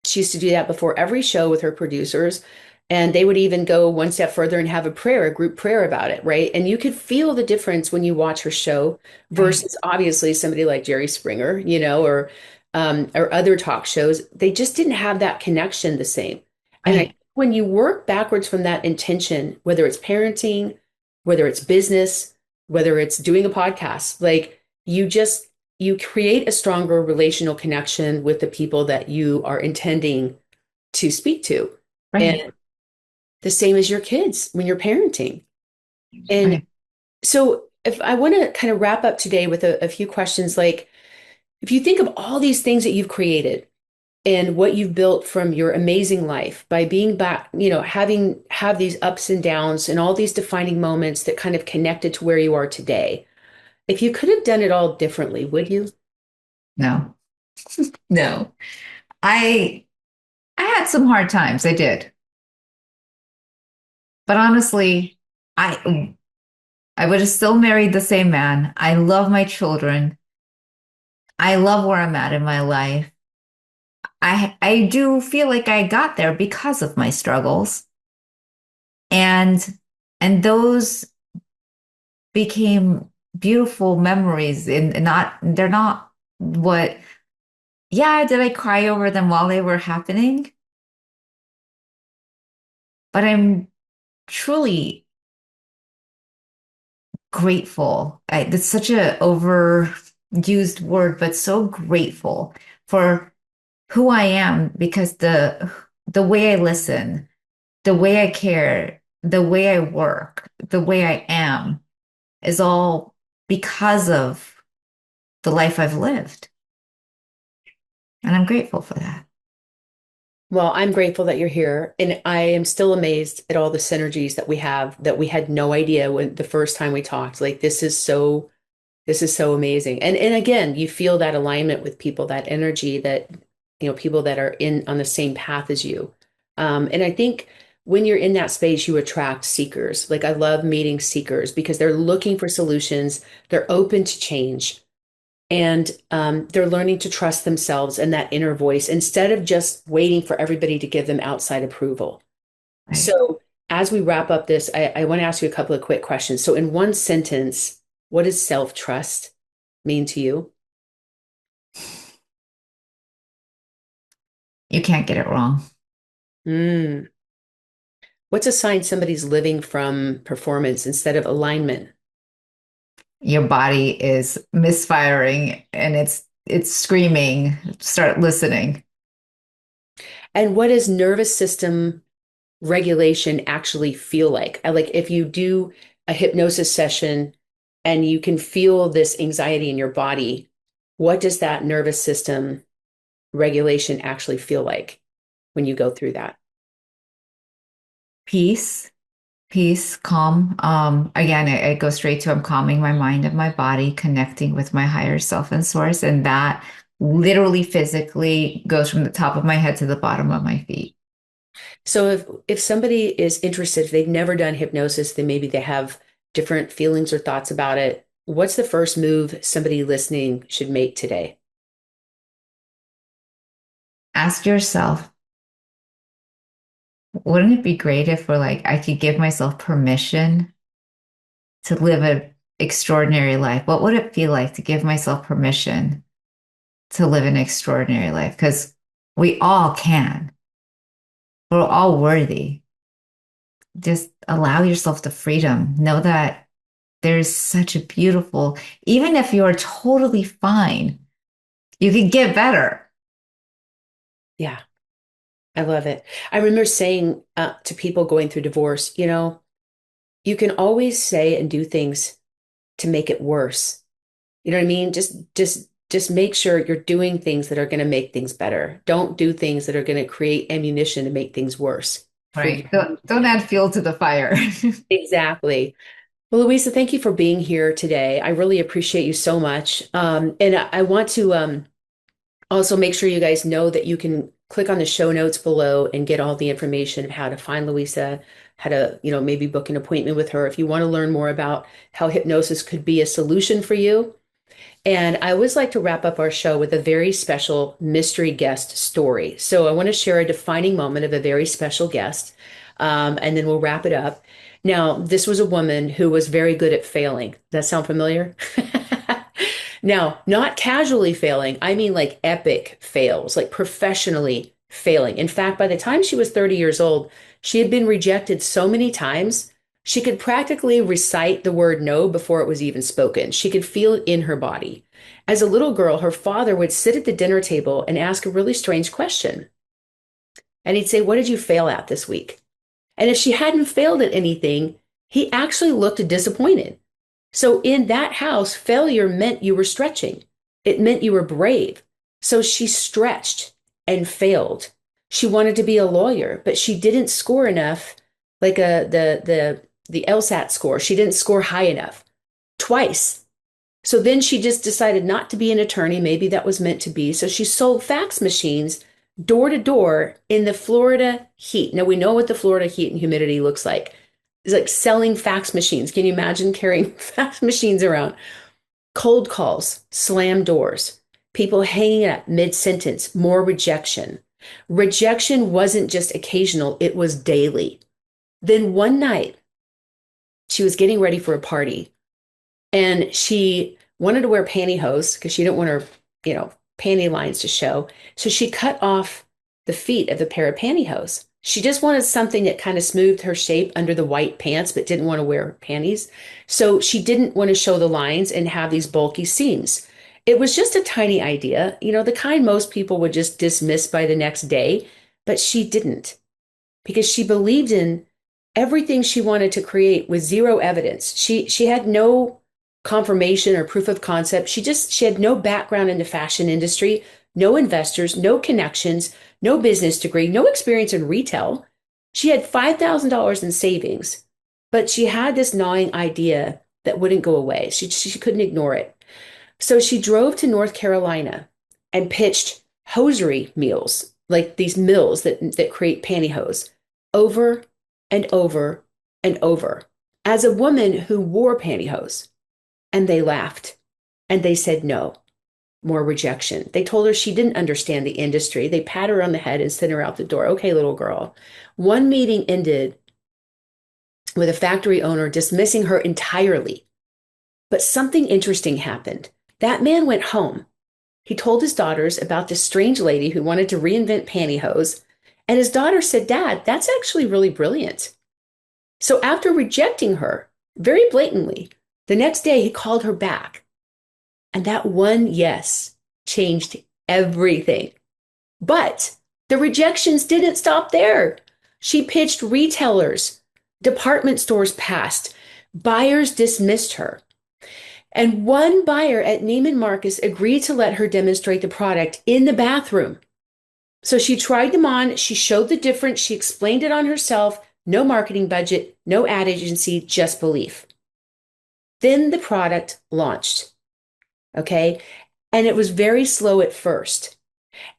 She used to do that before every show with her producers. And they would even go one step further and have a group prayer about it, right? And you could feel the difference when you watch her show Right. versus obviously somebody like Jerry Springer, or other talk shows. They just didn't have that connection the same. And Right. when you work backwards from that intention, whether it's parenting, whether it's business, whether it's doing a podcast, like you create a stronger relational connection with the people that you are intending to speak to. Right. And the same as your kids when you're parenting. And Right. so if I want to kind of wrap up today with a few questions, like if you think of all these things that you've created and what you've built from your amazing life by being back, having have these ups and downs and all these defining moments that kind of connected to where you are today. If you could have done it all differently, would you? No, no. I I had some hard times. I did. But honestly, I would have still married the same man. I love my children. I love where I'm at in my life. I do feel like I got there because of my struggles. And and those became beautiful memories and not they're not what yeah, did I cry over them while they were happening? But I'm truly grateful. It's such a overused word, but so grateful for who I am because the way I listen, the way I care, the way I work, the way I am is all because of the life I've lived. And I'm grateful for that. Well, I'm grateful that you're here, and I am still amazed at all the synergies that we have that we had no idea when the first time we talked. Like this is so amazing. And again, you feel that alignment with people, that energy that, people that are in on the same path as you. And I think when you're in that space, you attract seekers. Like I love meeting seekers because they're looking for solutions, they're open to change, and they're learning to trust themselves and that inner voice instead of just waiting for everybody to give them outside approval. Right. So, as we wrap up this, I want to ask you a couple of quick questions. So, in one sentence, what does self-trust mean to you? You can't get it wrong. Mm. What's a sign somebody's living from performance instead of alignment? Your body is misfiring and it's screaming. Start listening. And what does nervous system regulation actually feel like? Like if you do a hypnosis session and you can feel this anxiety in your body, what does that nervous system regulation actually feel like when you go through that? Peace, peace, calm. Again, I go straight to I'm calming my mind and my body, connecting with my higher self and source. And that literally physically goes from the top of my head to the bottom of my feet. So if somebody is interested, if they've never done hypnosis, then maybe they have different feelings or thoughts about it. What's the first move somebody listening should make today? Ask yourself, wouldn't it be great if we're like I could give myself permission to live an extraordinary life? What would it feel like to give myself permission to live an extraordinary life? Because we all can. We're all worthy. Just allow yourself the freedom. Know that there's such a beautiful, even if you're totally fine, you can get better. Yeah, I love it. I remember saying to people going through divorce, you can always say and do things to make it worse. You know what I mean? Just make sure you're doing things that are going to make things better. Don't do things that are going to create ammunition to make things worse for you. Right. Don't add fuel to the fire. Exactly. Well, Louisa, thank you for being here today. I really appreciate you so much. And I want to also make sure you guys know that you can click on the show notes below and get all the information of how to find Louisa, how to, maybe book an appointment with her if you want to learn more about how hypnosis could be a solution for you. And I always like to wrap up our show with a very special mystery guest story. So I want to share a defining moment of a very special guest, and then we'll wrap it up. Now, this was a woman who was very good at failing. Does that sound familiar? Now, not casually failing, I mean like epic fails, like professionally failing. In fact, by the time she was 30 years old, she had been rejected so many times, she could practically recite the word no before it was even spoken. She could feel it in her body. As a little girl, her father would sit at the dinner table and ask a really strange question. And he'd say, what did you fail at this week? And if she hadn't failed at anything, he actually looked disappointed. So in that house, failure meant you were stretching. It meant you were brave. So she stretched and failed. She wanted to be a lawyer, but she didn't score enough, like the LSAT score. She didn't score high enough twice. So then she just decided not to be an attorney. Maybe that was meant to be. So she sold fax machines door to door in the Florida heat. Now we know what the Florida heat and humidity looks like. It's like selling fax machines. Can you imagine carrying fax machines around? Cold calls, slam doors, people hanging up mid-sentence, more rejection. Rejection wasn't just occasional, it was daily. Then one night, she was getting ready for a party and she wanted to wear pantyhose because she didn't want her, panty lines to show. So she cut off the feet of the pair of pantyhose. She just wanted something that kind of smoothed her shape under the white pants, but didn't want to wear panties. So she didn't want to show the lines and have these bulky seams. It was just a tiny idea, the kind most people would just dismiss by the next day, but she didn't because she believed in everything she wanted to create with zero evidence. She had no confirmation or proof of concept. She had no background in the fashion industry, no investors, no connections, no business degree, no experience in retail. She had $5,000 in savings, but she had this gnawing idea that wouldn't go away. She couldn't ignore it. So she drove to North Carolina and pitched hosiery mills, like these mills that create pantyhose, over and over and over, as a woman who wore pantyhose. And they laughed and they said no. More rejection. They told her she didn't understand the industry. They pat her on the head and sent her out the door. Okay, little girl. One meeting ended with a factory owner dismissing her entirely. But something interesting happened. That man went home. He told his daughters about this strange lady who wanted to reinvent pantyhose. And his daughter said, Dad, that's actually really brilliant. So after rejecting her very blatantly, the next day he called her back. And that one yes changed everything. But the rejections didn't stop there. She pitched retailers, department stores passed, buyers dismissed her. And one buyer at Neiman Marcus agreed to let her demonstrate the product in the bathroom. So she tried them on, she showed the difference, she explained it on herself, no marketing budget, no ad agency, just belief. Then the product launched. Okay. And it was very slow at first.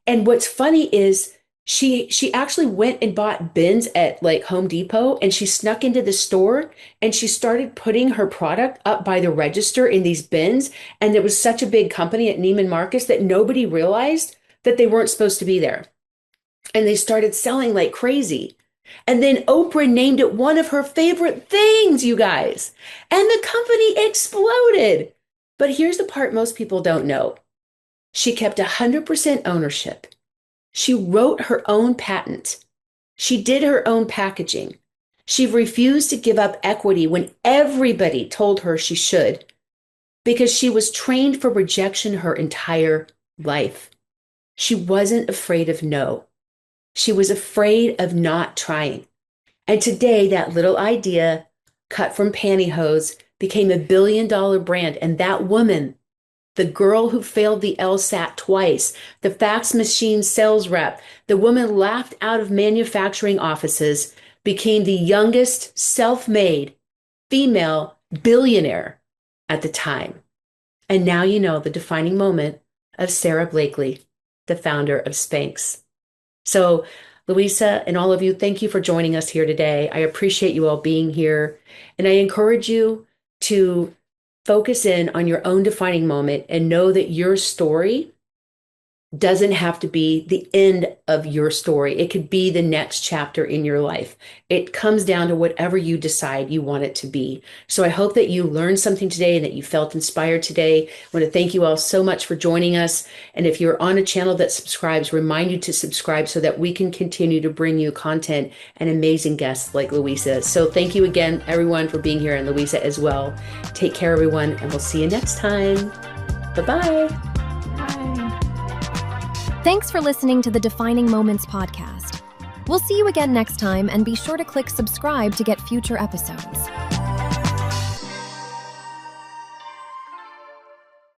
And what's funny is she actually went and bought bins at like Home Depot and she snuck into the store and she started putting her product up by the register in these bins. And there was such a big company at Neiman Marcus that nobody realized that they weren't supposed to be there. And they started selling like crazy. And then Oprah named it one of her favorite things, you guys. And the company exploded. But here's the part most people don't know. She kept 100% ownership. She wrote her own patent. She did her own packaging. She refused to give up equity when everybody told her she should, because she was trained for rejection her entire life. She wasn't afraid of no. She was afraid of not trying. And today, that little idea, cut from pantyhose, became a billion-dollar brand. And that woman, the girl who failed the LSAT twice, the fax machine sales rep, the woman laughed out of manufacturing offices, became the youngest self-made female billionaire at the time. And now you know the defining moment of Sarah Blakely, the founder of Spanx. So Louisa and all of you, thank you for joining us here today. I appreciate you all being here. And I encourage you to focus in on your own defining moment and know that your story doesn't have to be the end of your story. It could be the next chapter in your life. It comes down to whatever you decide you want it to be. So I hope that you learned something today and that you felt inspired today. I want to thank you all so much for joining us. And if you're on a channel that subscribes, remind you to subscribe so that we can continue to bring you content and amazing guests like Louisa. So thank you again, everyone, for being here, and Louisa as well. Take care, everyone, and we'll see you next time. Bye-bye. Thanks for listening to the Defining Moments podcast. We'll see you again next time, and be sure to click subscribe to get future episodes.